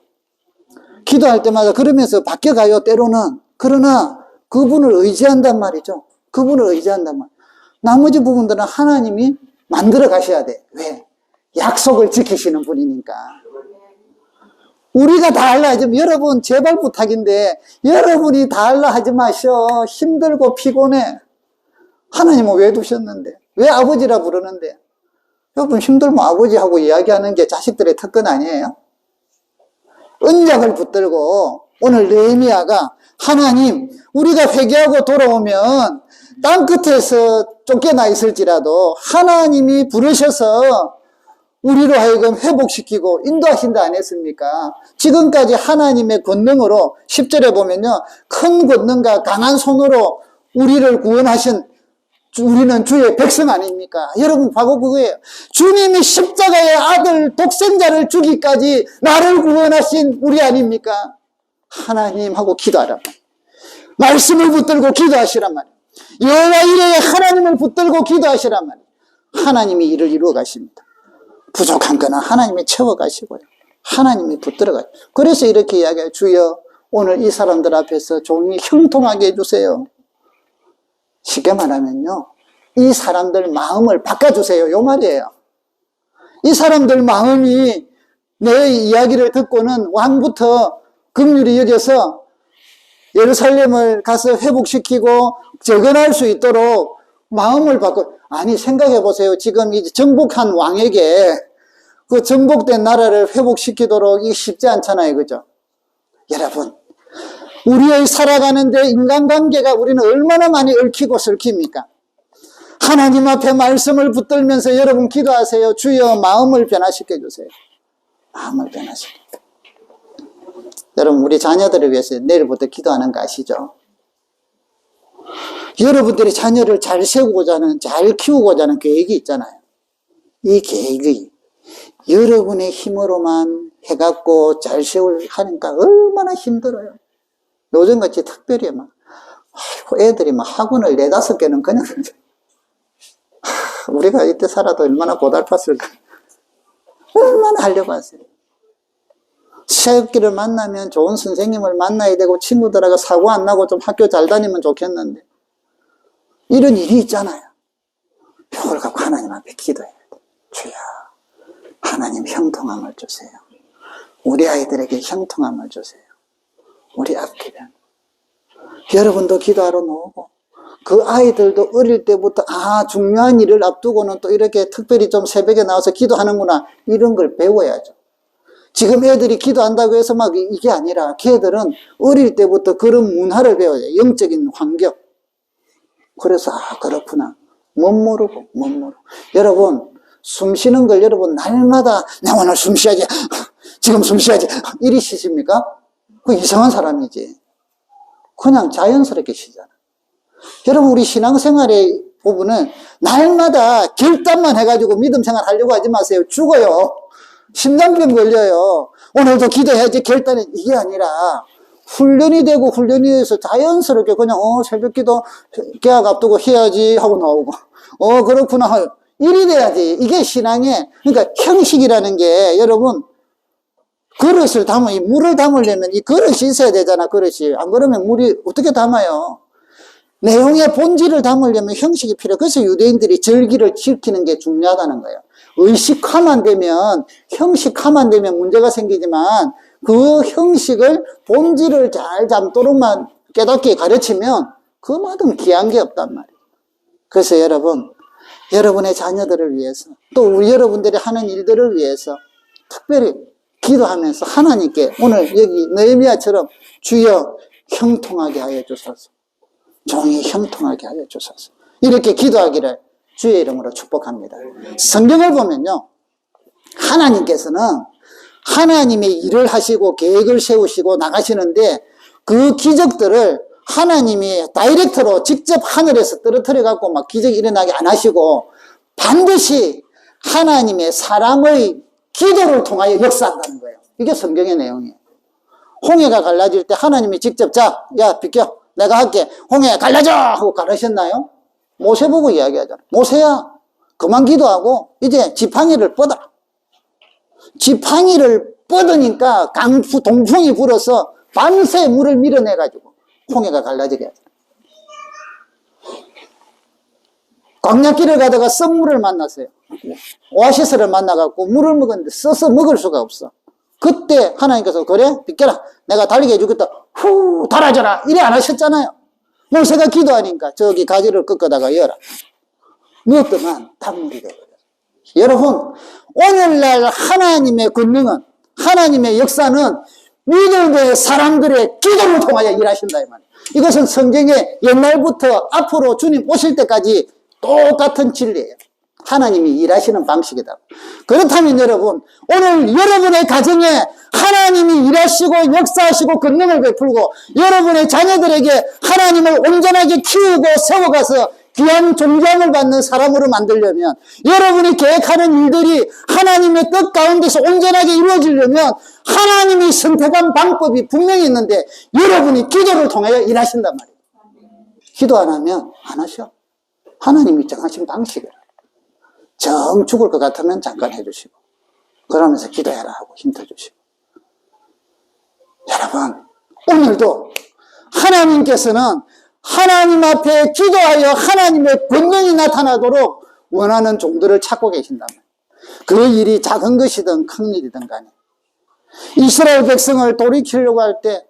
기도할 때마다 그러면서 바뀌어가요, 때로는. 그러나 그분을 의지한단 말이죠. 그분을 의지한단 말이에요. 나머지 부분들은 하나님이 만들어 가셔야 돼. 왜? 약속을 지키시는 분이니까. 우리가 다 하려 하지, 여러분 제발 부탁인데 여러분이 다 하려 하지 마셔. 힘들고 피곤해. 하나님은 왜 두셨는데? 왜 아버지라 부르는데? 여러분 힘들면 아버지하고 이야기하는 게 자식들의 특권 아니에요? 언약을 붙들고 오늘 느헤미야가 하나님, 우리가 회개하고 돌아오면 땅끝에서 쫓겨나 있을지라도 하나님이 부르셔서 우리로 하여금 회복시키고 인도하신다 안 했습니까? 지금까지 하나님의 권능으로 10절에 보면요, 큰 권능과 강한 손으로 우리를 구원하신 우리는 주의 백성 아닙니까? 여러분 바로 그거예요. 주님이 십자가의 아들 독생자를 주기까지 나를 구원하신 우리 아닙니까? 하나님하고 기도하라. 말씀을 붙들고 기도하시란 말이에요. 여호와 이레의 하나님을 붙들고 기도하시란 말이에요. 하나님이 이를 이루어 가십니다. 부족한 거는 하나님이 채워 가시고요. 하나님이 붙들어 가요. 그래서 이렇게 이야기해요. 주여, 오늘 이 사람들 앞에서 종이 형통하게 해주세요. 쉽게 말하면요, 이 사람들 마음을 바꿔주세요. 요 말이에요. 이 사람들 마음이 내 이야기를 듣고는 왕부터 긍휼히 여겨서 예루살렘을 가서 회복시키고 재건할 수 있도록 마음을 바꿔. 아니, 생각해 보세요. 지금 이 정복한 왕에게 그 정복된 나라를 회복시키도록 이 쉽지 않잖아요. 그죠? 여러분, 우리의 살아가는데 인간관계가 우리는 얼마나 많이 얽히고 설킵니까? 하나님 앞에 말씀을 붙들면서 여러분 기도하세요. 주여, 마음을 변화시켜 주세요. 마음을 변화시켜. 여러분, 우리 자녀들을 위해서 내일부터 기도하는 거 아시죠? 여러분들이 자녀를 잘 세우고자 하는, 잘 키우고자 하는 계획이 있잖아요. 이 계획이 여러분의 힘으로만 해갖고 잘 세우려니까 얼마나 힘들어요. 요즘같이 특별히 막, 애들이 막 학원을 4-5개는 그냥, 우리가 이때 살아도 얼마나 고달팠을까. 얼마나 하려고 하세요. 새끼를 만나면 좋은 선생님을 만나야 되고 친구들하고 사고 안 나고 좀 학교 잘 다니면 좋겠는데 이런 일이 있잖아요. 이걸 갖고 하나님 앞에 기도해야 돼. 주여, 하나님 형통함을 주세요. 우리 아이들에게 형통함을 주세요. 우리 앞길은. 여러분도 기도하러 나오고 그 아이들도 어릴 때부터 중요한 일을 앞두고는 또 이렇게 특별히 좀 새벽에 나와서 기도하는구나, 이런 걸 배워야죠. 지금 애들이 기도한다고 해서 막 이게 아니라 걔들은 어릴 때부터 그런 문화를 배워요. 영적인 환경. 그래서 그렇구나. 못 모르고. 여러분, 숨 쉬는 걸 여러분 날마다 내가 오늘 숨 쉬어야지, 지금 숨 쉬어야지 이리 쉬십니까? 그 이상한 사람이지. 그냥 자연스럽게 쉬잖아. 여러분, 우리 신앙생활의 부분은 날마다 결단만 해가지고 믿음 생활 하려고 하지 마세요. 죽어요. 심장병 걸려요. 오늘도 기도해야지 결단해. 이게 아니라 훈련이 되고 훈련이 돼서 자연스럽게 그냥 새벽기도 계약 앞두고 해야지 하고 나오고 그렇구나 이리 돼야지. 이게 신앙의, 그러니까 형식이라는 게, 여러분, 그릇을 이 물을 담으려면 이 그릇이 있어야 되잖아. 그릇이. 안 그러면 물이 어떻게 담아요? 내용의 본질을 담으려면 형식이 필요해요. 그래서 유대인들이 절기를 지키는 게 중요하다는 거예요. 의식화만 되면, 형식화만 되면 문제가 생기지만 그 형식을, 본질을 잘 잡도록만 깨닫게 가르치면 그만큼 귀한 게 없단 말이에요. 그래서 여러분, 여러분의 자녀들을 위해서, 또 우리 여러분들이 하는 일들을 위해서 특별히 기도하면서 하나님께 오늘 여기 느헤미야처럼 주여 형통하게 하여 주소서, 종이 형통하게 하여 주소서, 이렇게 기도하기를 주의 이름으로 축복합니다. 성경을 보면요, 하나님께서는 하나님의 일을 하시고 계획을 세우시고 나가시는데 그 기적들을 하나님이 다이렉트로 직접 하늘에서 떨어뜨려 갖고 막 기적이 일어나게 안 하시고 반드시 하나님의 사람의 기도를 통하여 역사한다는 거예요. 이게 성경의 내용이에요. 홍해가 갈라질 때 하나님이 직접 야 비켜, 내가 할게, 홍해 갈라져 하고 가르셨나요? 모세 보고 이야기하잖아요. 모세야, 그만 기도하고 이제 지팡이를 뻗어라. 지팡이를 뻗으니까 동풍이 불어서 밤새 물을 밀어내가지고 홍해가 갈라지게 하잖아요. 광야길을 가다가 썩물을 만났어요. 오아시스를 만나갖고 물을 먹었는데 써서 먹을 수가 없어. 그때 하나님께서 그래? 비켜라. 내가 달리게 해주겠다. 후, 달아져라. 이래 안 하셨잖아요. 모세가 기도하니까 저기 가지를 꺾어다가 열어. 넣었더만 단물이 되거든요. 여러분, 오늘날 하나님의 권능은, 하나님의 역사는 믿음의 사람들의 기도를 통하여 일하신다 이 말이에요. 이것은 성경에 옛날부터 앞으로 주님 오실 때까지 똑같은 진리예요. 하나님이 일하시는 방식이다. 그렇다면 여러분, 오늘 여러분의 가정에 하나님이 일하시고 역사하시고 권능을 베풀고 여러분의 자녀들에게 하나님을 온전하게 키우고 세워가서 귀한 종장을 받는 사람으로 만들려면, 여러분이 계획하는 일들이 하나님의 뜻 가운데서 온전하게 이루어지려면 하나님이 선택한 방법이 분명히 있는데 여러분이 기도를 통하여 일하신단 말이에요. 기도 안 하면 안 하셔. 하나님이 정하신 방식이에요. 정 죽을 것 같으면 잠깐 해주시고, 그러면서 기도해라 하고 힌트 주시고. 여러분, 오늘도 하나님께서는 하나님 앞에 기도하여 하나님의 권능이 나타나도록 원하는 종들을 찾고 계신다면, 그 일이 작은 것이든 큰 일이든 간에, 이스라엘 백성을 돌이키려고 할 때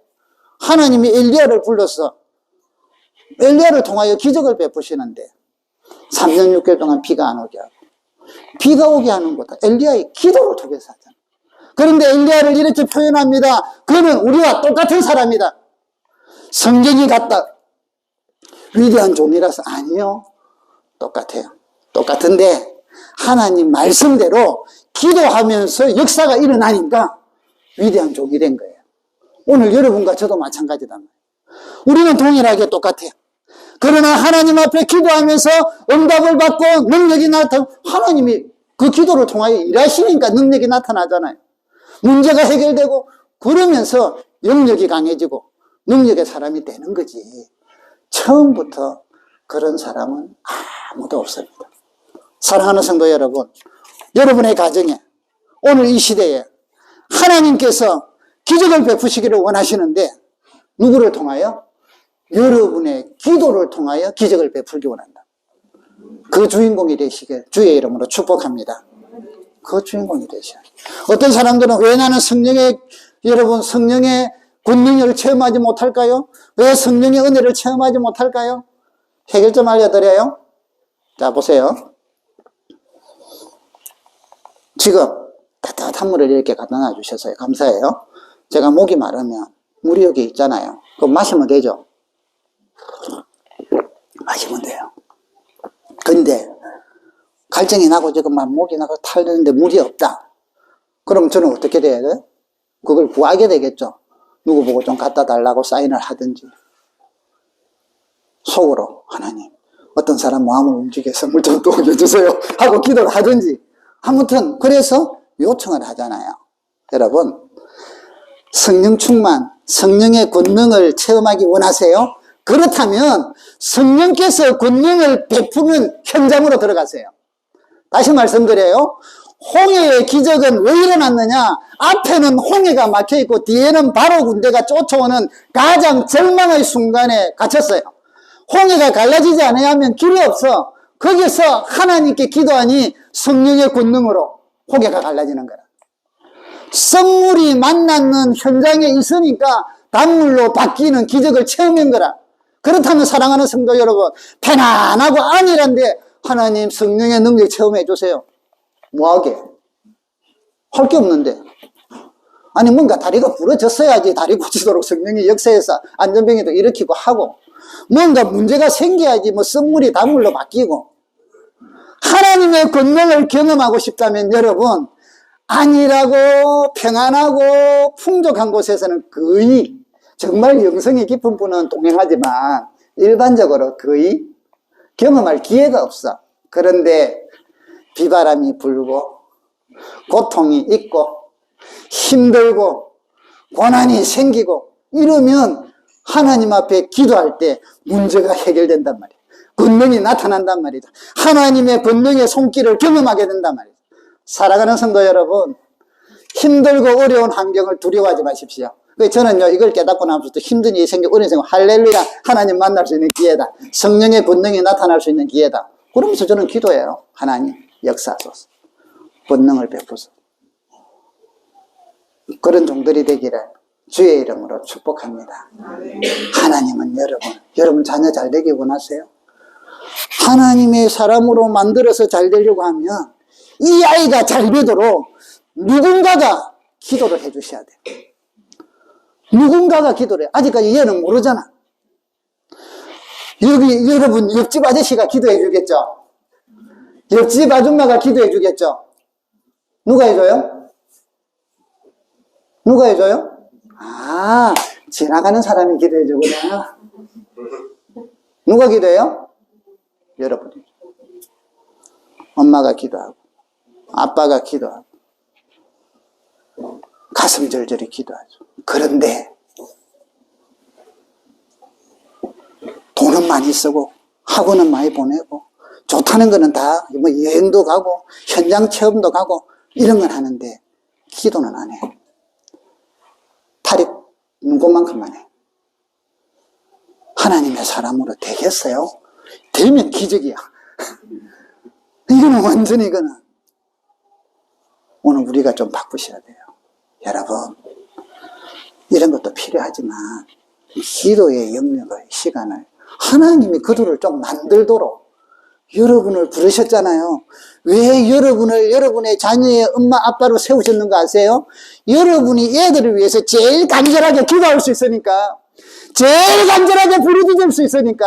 하나님이 엘리야를 불러서 엘리야를 통하여 기적을 베푸시는데 3년 6개월 동안 비가 안 오게 하고, 비가 오게 하는 것도 엘리야의 기도를 통해서 하잖아요. 그런데 엘리야를 이렇게 표현합니다. 그는 우리와 똑같은 사람이다. 성경이 같다. 위대한 종이라서. 아니요, 똑같아요. 똑같은데 하나님 말씀대로 기도하면서 역사가 일어나니까 위대한 종이 된 거예요. 오늘 여러분과 저도 마찬가지다. 우리는 동일하게 똑같아요. 그러나 하나님 앞에 기도하면서 응답을 받고 능력이 나타나고, 하나님이 그 기도를 통하여 일하시니까 능력이 나타나잖아요. 문제가 해결되고, 그러면서 영역이 강해지고 능력의 사람이 되는 거지. 처음부터 그런 사람은 아무도 없습니다. 사랑하는 성도 여러분, 여러분의 가정에, 오늘 이 시대에 하나님께서 기적을 베푸시기를 원하시는데 누구를 통하여? 여러분의 기도를 통하여 기적을 베풀기 원한다. 그 주인공이 되시길 주의 이름으로 축복합니다. 그 주인공이 되셔야 돼요. 어떤 사람들은 왜 나는 여러분 성령의 권능을 체험하지 못할까요? 왜 성령의 은혜를 체험하지 못할까요? 해결 좀 알려드려요. 자, 보세요. 지금 따뜻한 물을 이렇게 갖다 놔주셔서 감사해요. 제가 목이 마르면 물이 여기 있잖아요. 그거 마시면 되죠? 마시면 돼요. 근데 갈증이 나고 지금 막 목이 나고 탈되는데 물이 없다. 그럼 저는 어떻게 돼야 돼? 그걸 구하게 되겠죠. 누구 보고 좀 갖다 달라고 사인을 하든지, 속으로 하나님 어떤 사람 마음을 움직여서 물 좀 떠올려주세요 하고 기도를 하든지, 아무튼 그래서 요청을 하잖아요. 여러분, 성령 충만, 성령의 권능을 체험하기 원하세요? 그렇다면 성령께서 권능을 베푸는 현장으로 들어가세요. 다시 말씀드려요. 홍해의 기적은 왜 일어났느냐? 앞에는 홍해가 막혀있고 뒤에는 바로 군대가 쫓아오는 가장 절망의 순간에 갇혔어요. 홍해가 갈라지지 않으면 길이 없어. 거기서 하나님께 기도하니 성령의 권능으로 홍해가 갈라지는 거라. 썩물이 만나는 현장에 있으니까 단물로 바뀌는 기적을 체험한 거라. 그렇다면 사랑하는 성도 여러분, 편안하고 안일한데 하나님 성령의 능력 체험해 주세요. 뭐하게? 할 게 없는데. 아니 뭔가 다리가 부러졌어야지 다리 고치도록 성령이 역사해서 안전병에도 일으키고 하고, 뭔가 문제가 생겨야지 뭐 썩물이 단물로 바뀌고. 하나님의 권능을 경험하고 싶다면 여러분, 안일하고 평안하고 풍족한 곳에서는 거의, 정말 영성이 깊은 분은 동행하지만 일반적으로 거의 경험할 기회가 없어. 그런데 비바람이 불고 고통이 있고 힘들고 고난이 생기고 이러면 하나님 앞에 기도할 때 문제가 해결된단 말이에요. 권능이 나타난단 말이죠. 하나님의 권능의 손길을 경험하게 된단 말이죠. 사랑하는 성도 여러분, 힘들고 어려운 환경을 두려워하지 마십시오. 저는요, 이걸 깨닫고 나서부터 힘든 일이 생기고 어려운 생각, 할렐루야, 하나님 만날 수 있는 기회다. 성령의 권능이 나타날 수 있는 기회다. 그러면서 저는 기도해요. 하나님 역사하소서, 권능을 베푸소서. 그런 종들이 되기를 주의 이름으로 축복합니다. 하나님은 여러분 자녀 잘 되기 원하세요? 하나님의 사람으로 만들어서 잘 되려고 하면 이 아이가 잘 되도록 누군가가 기도를 해 주셔야 돼요. 누군가가 기도를 해. 아직까지 얘는 모르잖아. 여기 여러분 옆집 아저씨가 기도해 주겠죠? 옆집 아줌마가 기도해 주겠죠? 누가 해줘요? 누가 해줘요? 아, 지나가는 사람이 기도해 주구나. 누가 기도해요? 여러분이. 엄마가 기도하고, 아빠가 기도하고, 가슴 절절히 기도하죠. 그런데, 돈은 많이 쓰고, 학원은 많이 보내고, 좋다는 거는 다, 뭐 여행도 가고, 현장 체험도 가고, 이런 건 하는데, 기도는 안 해. 팔이 눈곱만큼만 해. 하나님의 사람으로 되겠어요? 되면 기적이야. 이거는 완전히 이거는. 오늘 우리가 좀 바꾸셔야 돼요. 여러분, 이런 것도 필요하지만, 기도의 영역의 시간을 하나님이 그들을 좀 만들도록 여러분을 부르셨잖아요. 왜 여러분을 여러분의 자녀의 엄마 아빠로 세우셨는가 아세요? 여러분이 애들을 위해서 제일 간절하게 기도할 수 있으니까, 제일 간절하게 부르짖을 수 있으니까.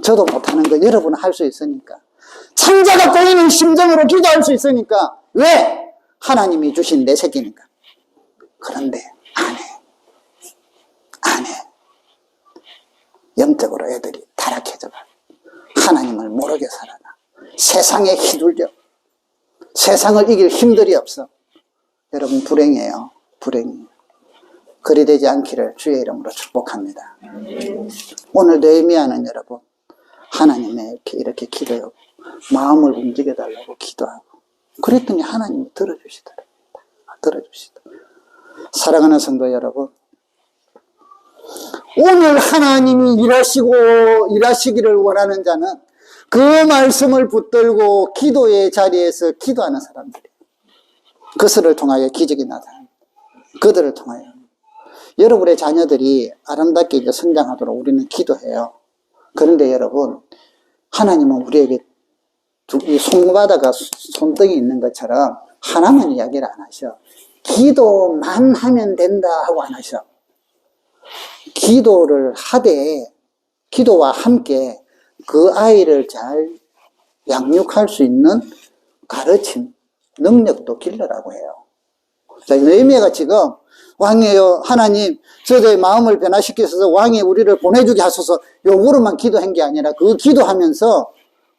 저도 못하는 거 여러분은 할 수 있으니까, 창자가 꼬이는 심정으로 기도할 수 있으니까. 왜? 하나님이 주신 내 새끼니까. 그런데 안 해. 영적으로 애들이 타락해져가. 하나님을 모르게 살아가. 세상에 휘둘려. 세상을 이길 힘들이 없어. 여러분 불행해요. 불행해요. 그리 되지 않기를 주의 이름으로 축복합니다. 오늘 느헤미야는 여러분, 하나님의 이렇게 기도하고 마음을 움직여달라고 기도하고 그랬더니 하나님이 들어주시더랍니다. 사랑하는 성도 여러분, 오늘 하나님이 일하시기를 원하는 자는 그 말씀을 붙들고 기도의 자리에서 기도하는 사람들이에요. 그것을 통하여 기적이 나타납니다. 그들을 통하여. 여러분의 자녀들이 아름답게 이제 성장하도록 우리는 기도해요. 그런데 여러분, 하나님은 우리에게 이 손바닥에 손등이 있는 것처럼 하나만 이야기를 안 하셔. 기도만 하면 된다 하고 안 하셔. 기도를 하되, 기도와 함께 그 아이를 잘 양육할 수 있는 가르침, 능력도 길러라고 해요. 자, 느헤미야가 지금 왕이여 하나님, 저의 마음을 변화시키셔서 왕이 우리를 보내주게 하소서 요구로만 기도한 게 아니라 그 기도하면서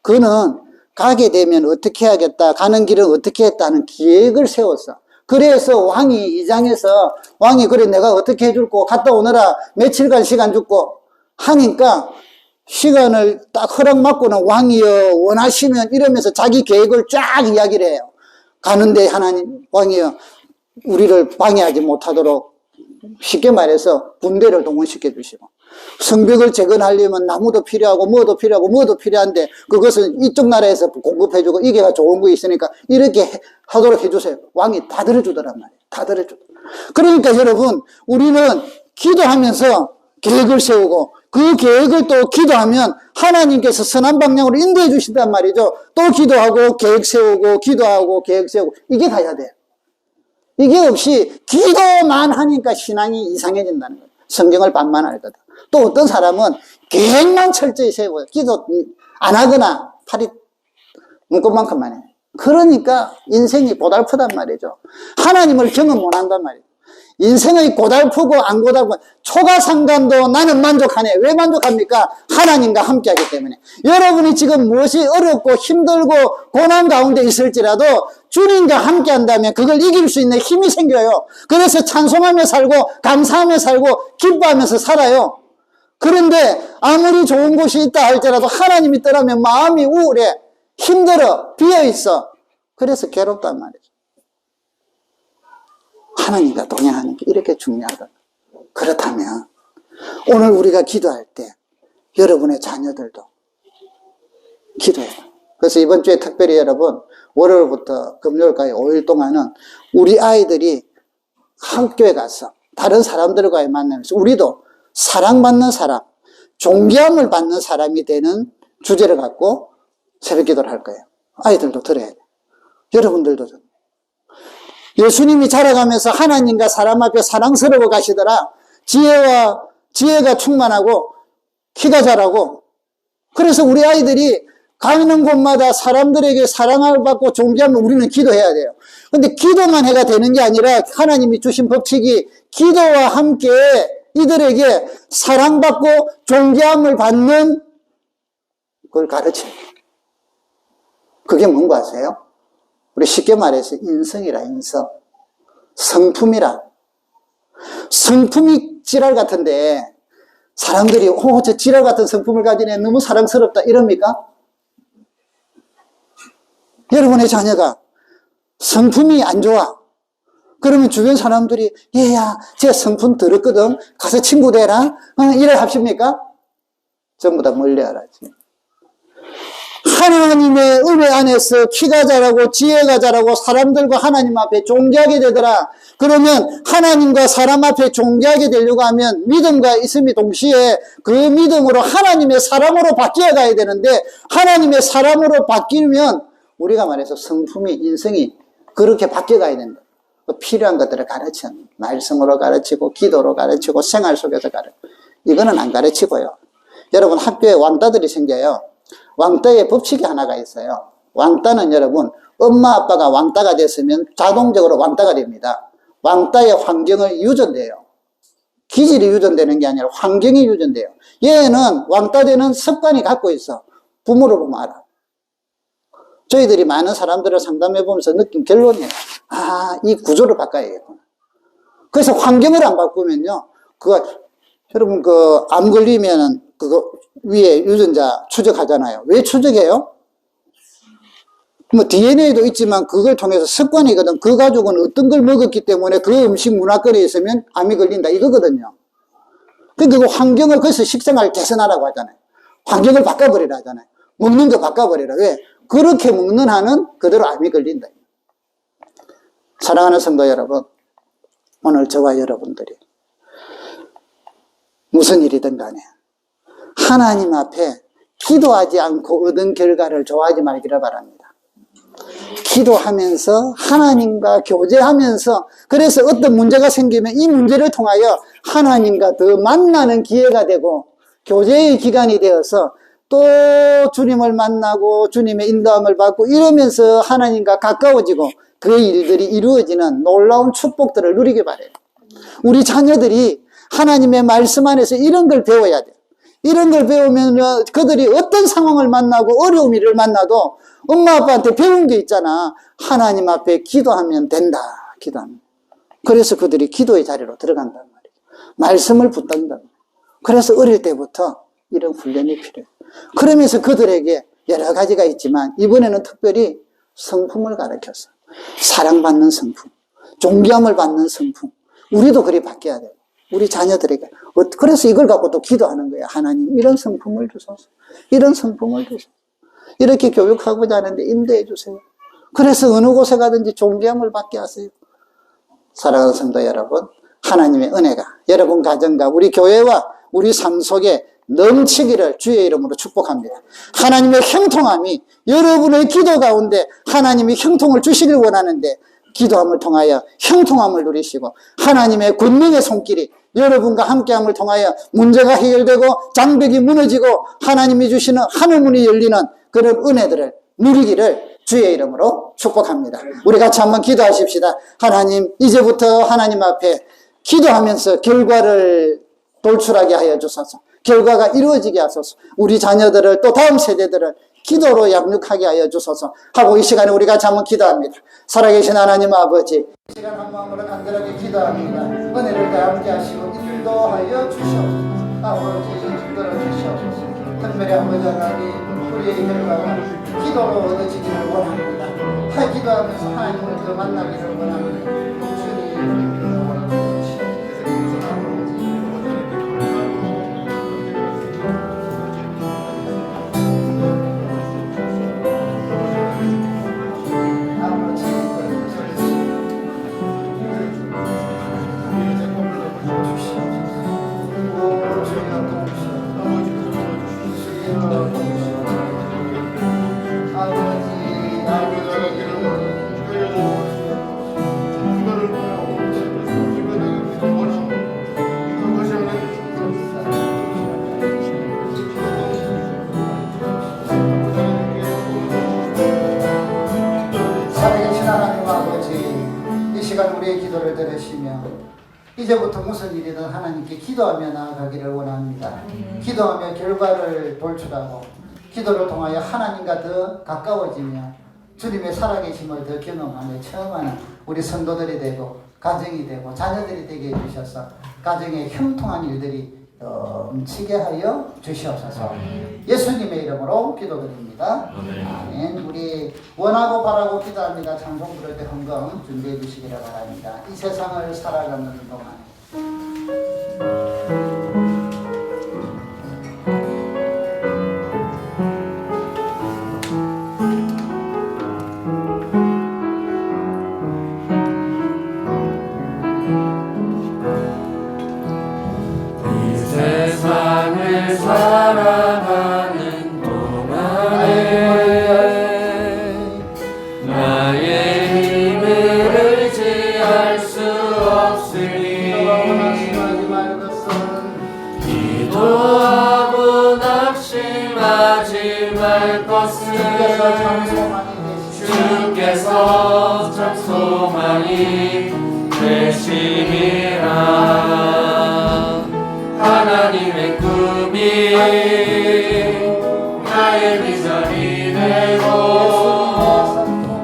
그는 가게 되면 어떻게 하겠다, 가는 길은 어떻게 했다는 계획을 세웠어. 그래서 왕이 이장에서 왕이 그래 내가 어떻게 해줄 거 갔다 오느라 며칠간 시간 주고 하니까 시간을 딱 허락받고는 왕이여 원하시면 이러면서 자기 계획을 쫙 이야기를 해요. 가는데 하나님 왕이여 우리를 방해하지 못하도록 쉽게 말해서 군대를 동원시켜 주시고 성벽을 재건하려면 나무도 필요하고 뭐도 필요한데 그것은 이쪽 나라에서 공급해주고 이게가 좋은 거 있으니까 이렇게 하도록 해주세요. 왕이 다 들어주더란 말이에요. 다 들어주더라. 그러니까 여러분 우리는 기도하면서 계획을 세우고 그 계획을 또 기도하면 하나님께서 선한 방향으로 인도해 주신단 말이죠. 또 기도하고 계획 세우고 기도하고 계획 세우고 이게 가야 돼요. 이게 없이 기도만 하니까 신앙이 이상해진다는 거예요. 성경을 반만 알거든. 또 어떤 사람은 계획만 철저히 세워요. 기도 안 하거나 팔이 눈곱만큼만 해. 그러니까 인생이 고달프단 말이죠. 하나님을 경험 못 한단 말이에요. 인생의 고달프고 안 고달프고 초가상간도 나는 만족하네. 왜 만족합니까? 하나님과 함께하기 때문에. 여러분이 지금 무엇이 어렵고 힘들고 고난 가운데 있을지라도 주님과 함께한다면 그걸 이길 수 있는 힘이 생겨요. 그래서 찬송하며 살고 감사하며 살고 기뻐하면서 살아요. 그런데 아무리 좋은 곳이 있다 할지라도 하나님이 떠나면 마음이 우울해. 힘들어. 비어있어. 그래서 괴롭단 말이죠. 하나님과 동행하는 게 이렇게 중요하다. 그렇다면 오늘 우리가 기도할 때 여러분의 자녀들도 기도해요. 그래서 이번 주에 특별히 여러분 월요일부터 금요일까지 5일 동안은 우리 아이들이 학교에 가서 다른 사람들과의 만남에서 우리도 사랑받는 사람, 존귀함을 받는 사람이 되는 주제를 갖고 새벽 기도를 할 거예요. 아이들도 들어야 돼요. 여러분들도 예수님이 자라가면서 하나님과 사람 앞에 사랑스러워 가시더라. 지혜가 충만하고 키가 자라고. 그래서 우리 아이들이 가는 곳마다 사람들에게 사랑을 받고 존귀하면 우리는 기도해야 돼요. 근데 기도만 해가 되는 게 아니라 하나님이 주신 법칙이 기도와 함께 이들에게 사랑받고 존귀함을 받는 걸 가르쳐요. 그게 뭔가 아세요? 우리 쉽게 말해서 인성이라, 인성. 성품이라. 성품이 지랄 같은데 사람들이 저 지랄 같은 성품을 가진 애 너무 사랑스럽다 이럽니까? 여러분의 자녀가 성품이 안 좋아. 그러면 주변 사람들이 얘야 쟤 성품 더럽거든 가서 친구 되라 이래 합십니까? 전부 다 멀리하라지. 하나님의 은혜 안에서 키가 자라고 지혜가 자라고 사람들과 하나님 앞에 존귀하게 되더라. 그러면 하나님과 사람 앞에 존귀하게 되려고 하면 믿음과 있음이 동시에 그 믿음으로 하나님의 사람으로 바뀌어 가야 되는데 하나님의 사람으로 바뀌면 우리가 말해서 성품이 인성이 그렇게 바뀌어 가야 된다. 필요한 것들을 가르쳐 말씀으로 가르치고 기도로 가르치고 생활 속에서 가르치고 이거는 안 가르치고요. 여러분 학교에 왕따들이 생겨요. 왕따의 법칙이 하나가 있어요. 왕따는 여러분 엄마 아빠가 왕따가 됐으면 자동적으로 왕따가 됩니다. 왕따의 환경을 유전돼요. 기질이 유전되는 게 아니라 환경이 유전돼요. 얘는 왕따되는 습관이 갖고 있어. 부모를 보면 알아. 저희들이 많은 사람들을 상담해 보면서 느낀 결론이에요. 이 구조를 바꿔야겠구나. 그래서 환경을 안 바꾸면요. 여러분 암 걸리면은 그거 위에 유전자 추적하잖아요. 왜 추적해요? 뭐 DNA도 있지만 그걸 통해서 습관이거든. 그 가족은 어떤 걸 먹었기 때문에 그 음식 문화권에 있으면 암이 걸린다 이거거든요. 그러니까 그 환경을 그래서 식생활 개선하라고 하잖아요. 환경을 바꿔버리라 하잖아요. 먹는 거 바꿔버리라. 왜? 그렇게 먹는 한은 그대로 암이 걸린다. 사랑하는 성도 여러분, 오늘 저와 여러분들이 무슨 일이든 간에 하나님 앞에 기도하지 않고 얻은 결과를 좋아하지 말기를 바랍니다. 기도하면서 하나님과 교제하면서 그래서 어떤 문제가 생기면 이 문제를 통하여 하나님과 더 만나는 기회가 되고 교제의 기간이 되어서 또 주님을 만나고 주님의 인도함을 받고 이러면서 하나님과 가까워지고 그 일들이 이루어지는 놀라운 축복들을 누리게 바라요. 우리 자녀들이 하나님의 말씀 안에서 이런 걸 배워야 돼요. 이런 걸 배우면 그들이 어떤 상황을 만나고 어려운 일을 만나도 엄마 아빠한테 배운 게 있잖아. 하나님 앞에 기도하면 된다. 기도하면. 그래서 그들이 기도의 자리로 들어간단 말이에요. 말씀을 붙든다. 그래서 어릴 때부터 이런 훈련이 필요해요. 그러면서 그들에게 여러 가지가 있지만 이번에는 특별히 성품을 가르쳤어요. 사랑받는 성품, 존귀함을 받는 성품. 우리도 그리 바뀌어야 돼요. 우리 자녀들에게. 그래서 이걸 갖고 또 기도하는 거예요. 하나님 이런 성품을 주소서. 이런 성품을 주소서. 이렇게 교육하고자 하는데 인도해 주세요. 그래서 어느 곳에 가든지 존귀함을 받게 하세요. 사랑하는 성도 여러분, 하나님의 은혜가 여러분 가정과 우리 교회와 우리 삶 속에 넘치기를 주의 이름으로 축복합니다. 하나님의 형통함이 여러분의 기도 가운데 하나님이 형통을 주시길 원하는데 기도함을 통하여 형통함을 누리시고 하나님의 권능의 손길이 여러분과 함께함을 통하여 문제가 해결되고 장벽이 무너지고 하나님이 주시는 하늘문이 열리는 그런 은혜들을 누리기를 주의 이름으로 축복합니다. 우리 같이 한번 기도하십시다. 하나님, 이제부터 하나님 앞에 기도하면서 결과를 돌출하게 하여 주소서. 결과가 이루어지게 하소서. 우리 자녀들을 또 다음 세대들을 기도로 양육하게 하여 주소서 하고 이 시간에 우리 같이 한번 기도합니다. 살아계신 하나님 아버지, 이 시간 한 마음으로 간절하게 기도합니다. 은혜를 다 함께 하시고 인도하여 주시옵소서. 아버지 인도하여 주시옵소서. 특별히 아버지 하나님 우리의 결과가 기도로 얻어지기를 원합니다. 기도하면서 하나님을 더 만나기를 원합니다. 주님 우리의 기도를 들으시며 이제부터 무슨 일이든 하나님께 기도하며 나아가기를 원합니다. 기도하며 결과를 돌출하고 기도를 통하여 하나님과 더 가까워지며 주님의 살아계심을 더 경험하며 체험하는 우리 성도들이 되고 가정이 되고 자녀들이 되게 해주셔서 가정에 형통한 일들이 넘치게 하여 주시옵소서. 예수님의 이름으로 기도드립니다. 아멘. 우리 원하고 바라고 기도합니다. 찬송 부를 때 헌금 준비해 주시기를 바랍니다. 이 세상을 살아가는 동안에 세상을 살아가는 동안에 나의 힘을 의지할 수 없으니 기도하고 낙심하지 말 것은 주께서 참 소망이 되심이라. 하나님의 꿈이 나의 비전이 되고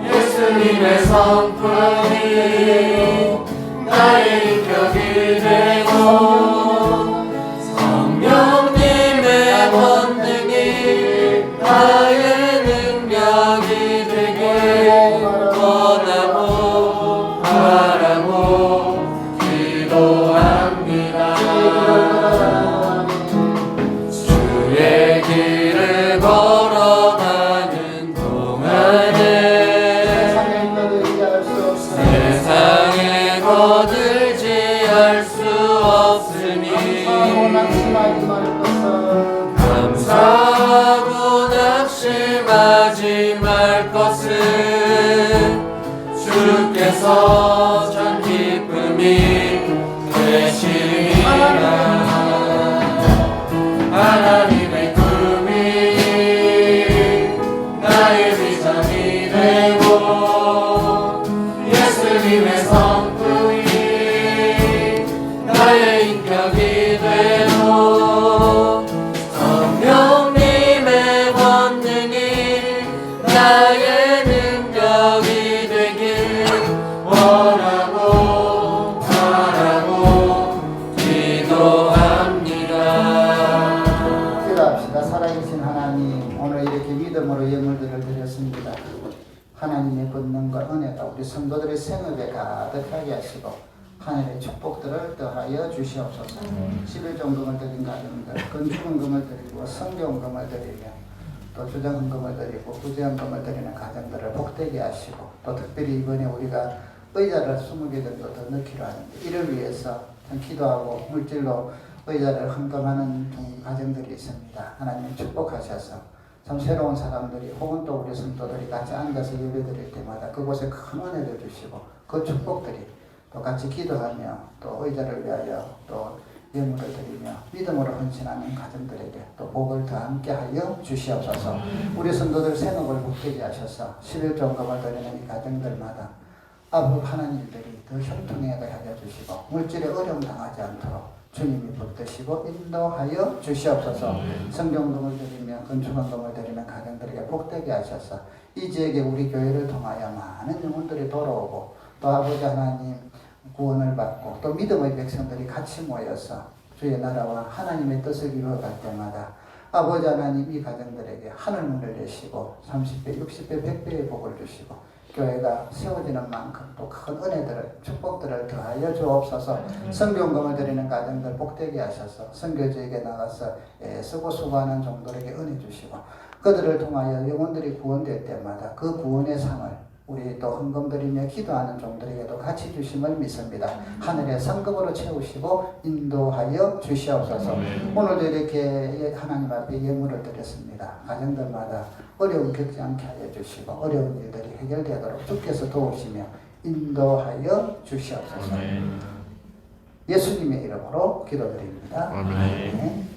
예수님의 성품이 나의 인격이 되고 성령님의 권능이 나의 능력이 되길 원하고 바라고 기도합니다. 주의 길을 걸어가는 동안에 세상에 거들지 할 수 없으니 감사하고 낙심하지 말 것은 주께서 전 기쁨이 되시리라. 하나님의 꿈이 나의 비전이 되고 예수님의 성품이 나의 인격이 되고 성령님의 권능이 나의 능력이 되길 원하고 바라고 기도합니다. 기도합시다. 살아계신 하나님, 오늘 이렇게 믿음으로 예물들을 드렸습니다. 하나님의 권능과 은혜가 우리 성도들의 생업에 가득하게 하시고 하늘의 축복들을 더하여 주시옵소서. 11종금을 드린 가정들, 건축헌금을 드리고 성경헌금을 드리며 또 주정헌금을 드리고 구제헌금을 드리는 가정들을 복되게 하시고 또 특별히 이번에 우리가 의자를 20개 정도 더 넣기로 하는데 이를 위해서 참 기도하고 물질로 의자를 헌금하는 가정들이 있습니다. 하나님 축복하셔서 참 새로운 사람들이 혹은 또 우리 성도들이 같이 앉아서 예배드릴 때마다 그곳에 큰 은혜를 주시고 그 축복들이 또 같이 기도하며 또 의자를 위하여 또 예물을 드리며 믿음으로 헌신하는 가정들에게 또 복을 더 함께 하여 주시옵소서. 우리 성도들 생업을 복되게 하셔서 11종금을 드리는 이 가정들마다 앞으로 하는 일들이 더 형통하게 하여 주시고 물질에 어려움 당하지 않도록 주님이 붙드시고 인도하여 주시옵소서. 성경금을 드리며 건축헌금을 드리는 가정들에게 복되게 하셔서 이 지역에 우리 교회를 통하여 많은 영혼들이 돌아오고 또 아버지 하나님 구원을 받고 또 믿음의 백성들이 같이 모여서 주의 나라와 하나님의 뜻을 이루어갈 때마다 아버지 하나님 이 가정들에게 하늘 문을 여시고 30배, 60배, 100배의 복을 주시고 교회가 세워지는 만큼 또 큰 은혜들을 축복들을 더하여 주옵소서. 선교헌금을 드리는 가정들 복되게 하셔서 선교지에게 나가서 애쓰고 수고하는 종들에게 은혜 주시고 그들을 통하여 영혼들이 구원될 때마다 그 구원의 상을 우리 또 헌금 드리며 기도하는 종들에게도 같이 주심을 믿습니다. 하늘의 상급으로 채우시고 인도하여 주시옵소서. 오늘도 이렇게 하나님 앞에 예물을 드렸습니다. 가정들마다 어려움 겪지 않게 하여 주시고 어려운 일들이 해결되도록 주께서 도우시며 인도하여 주시옵소서. 예수님의 이름으로 기도드립니다. 아멘.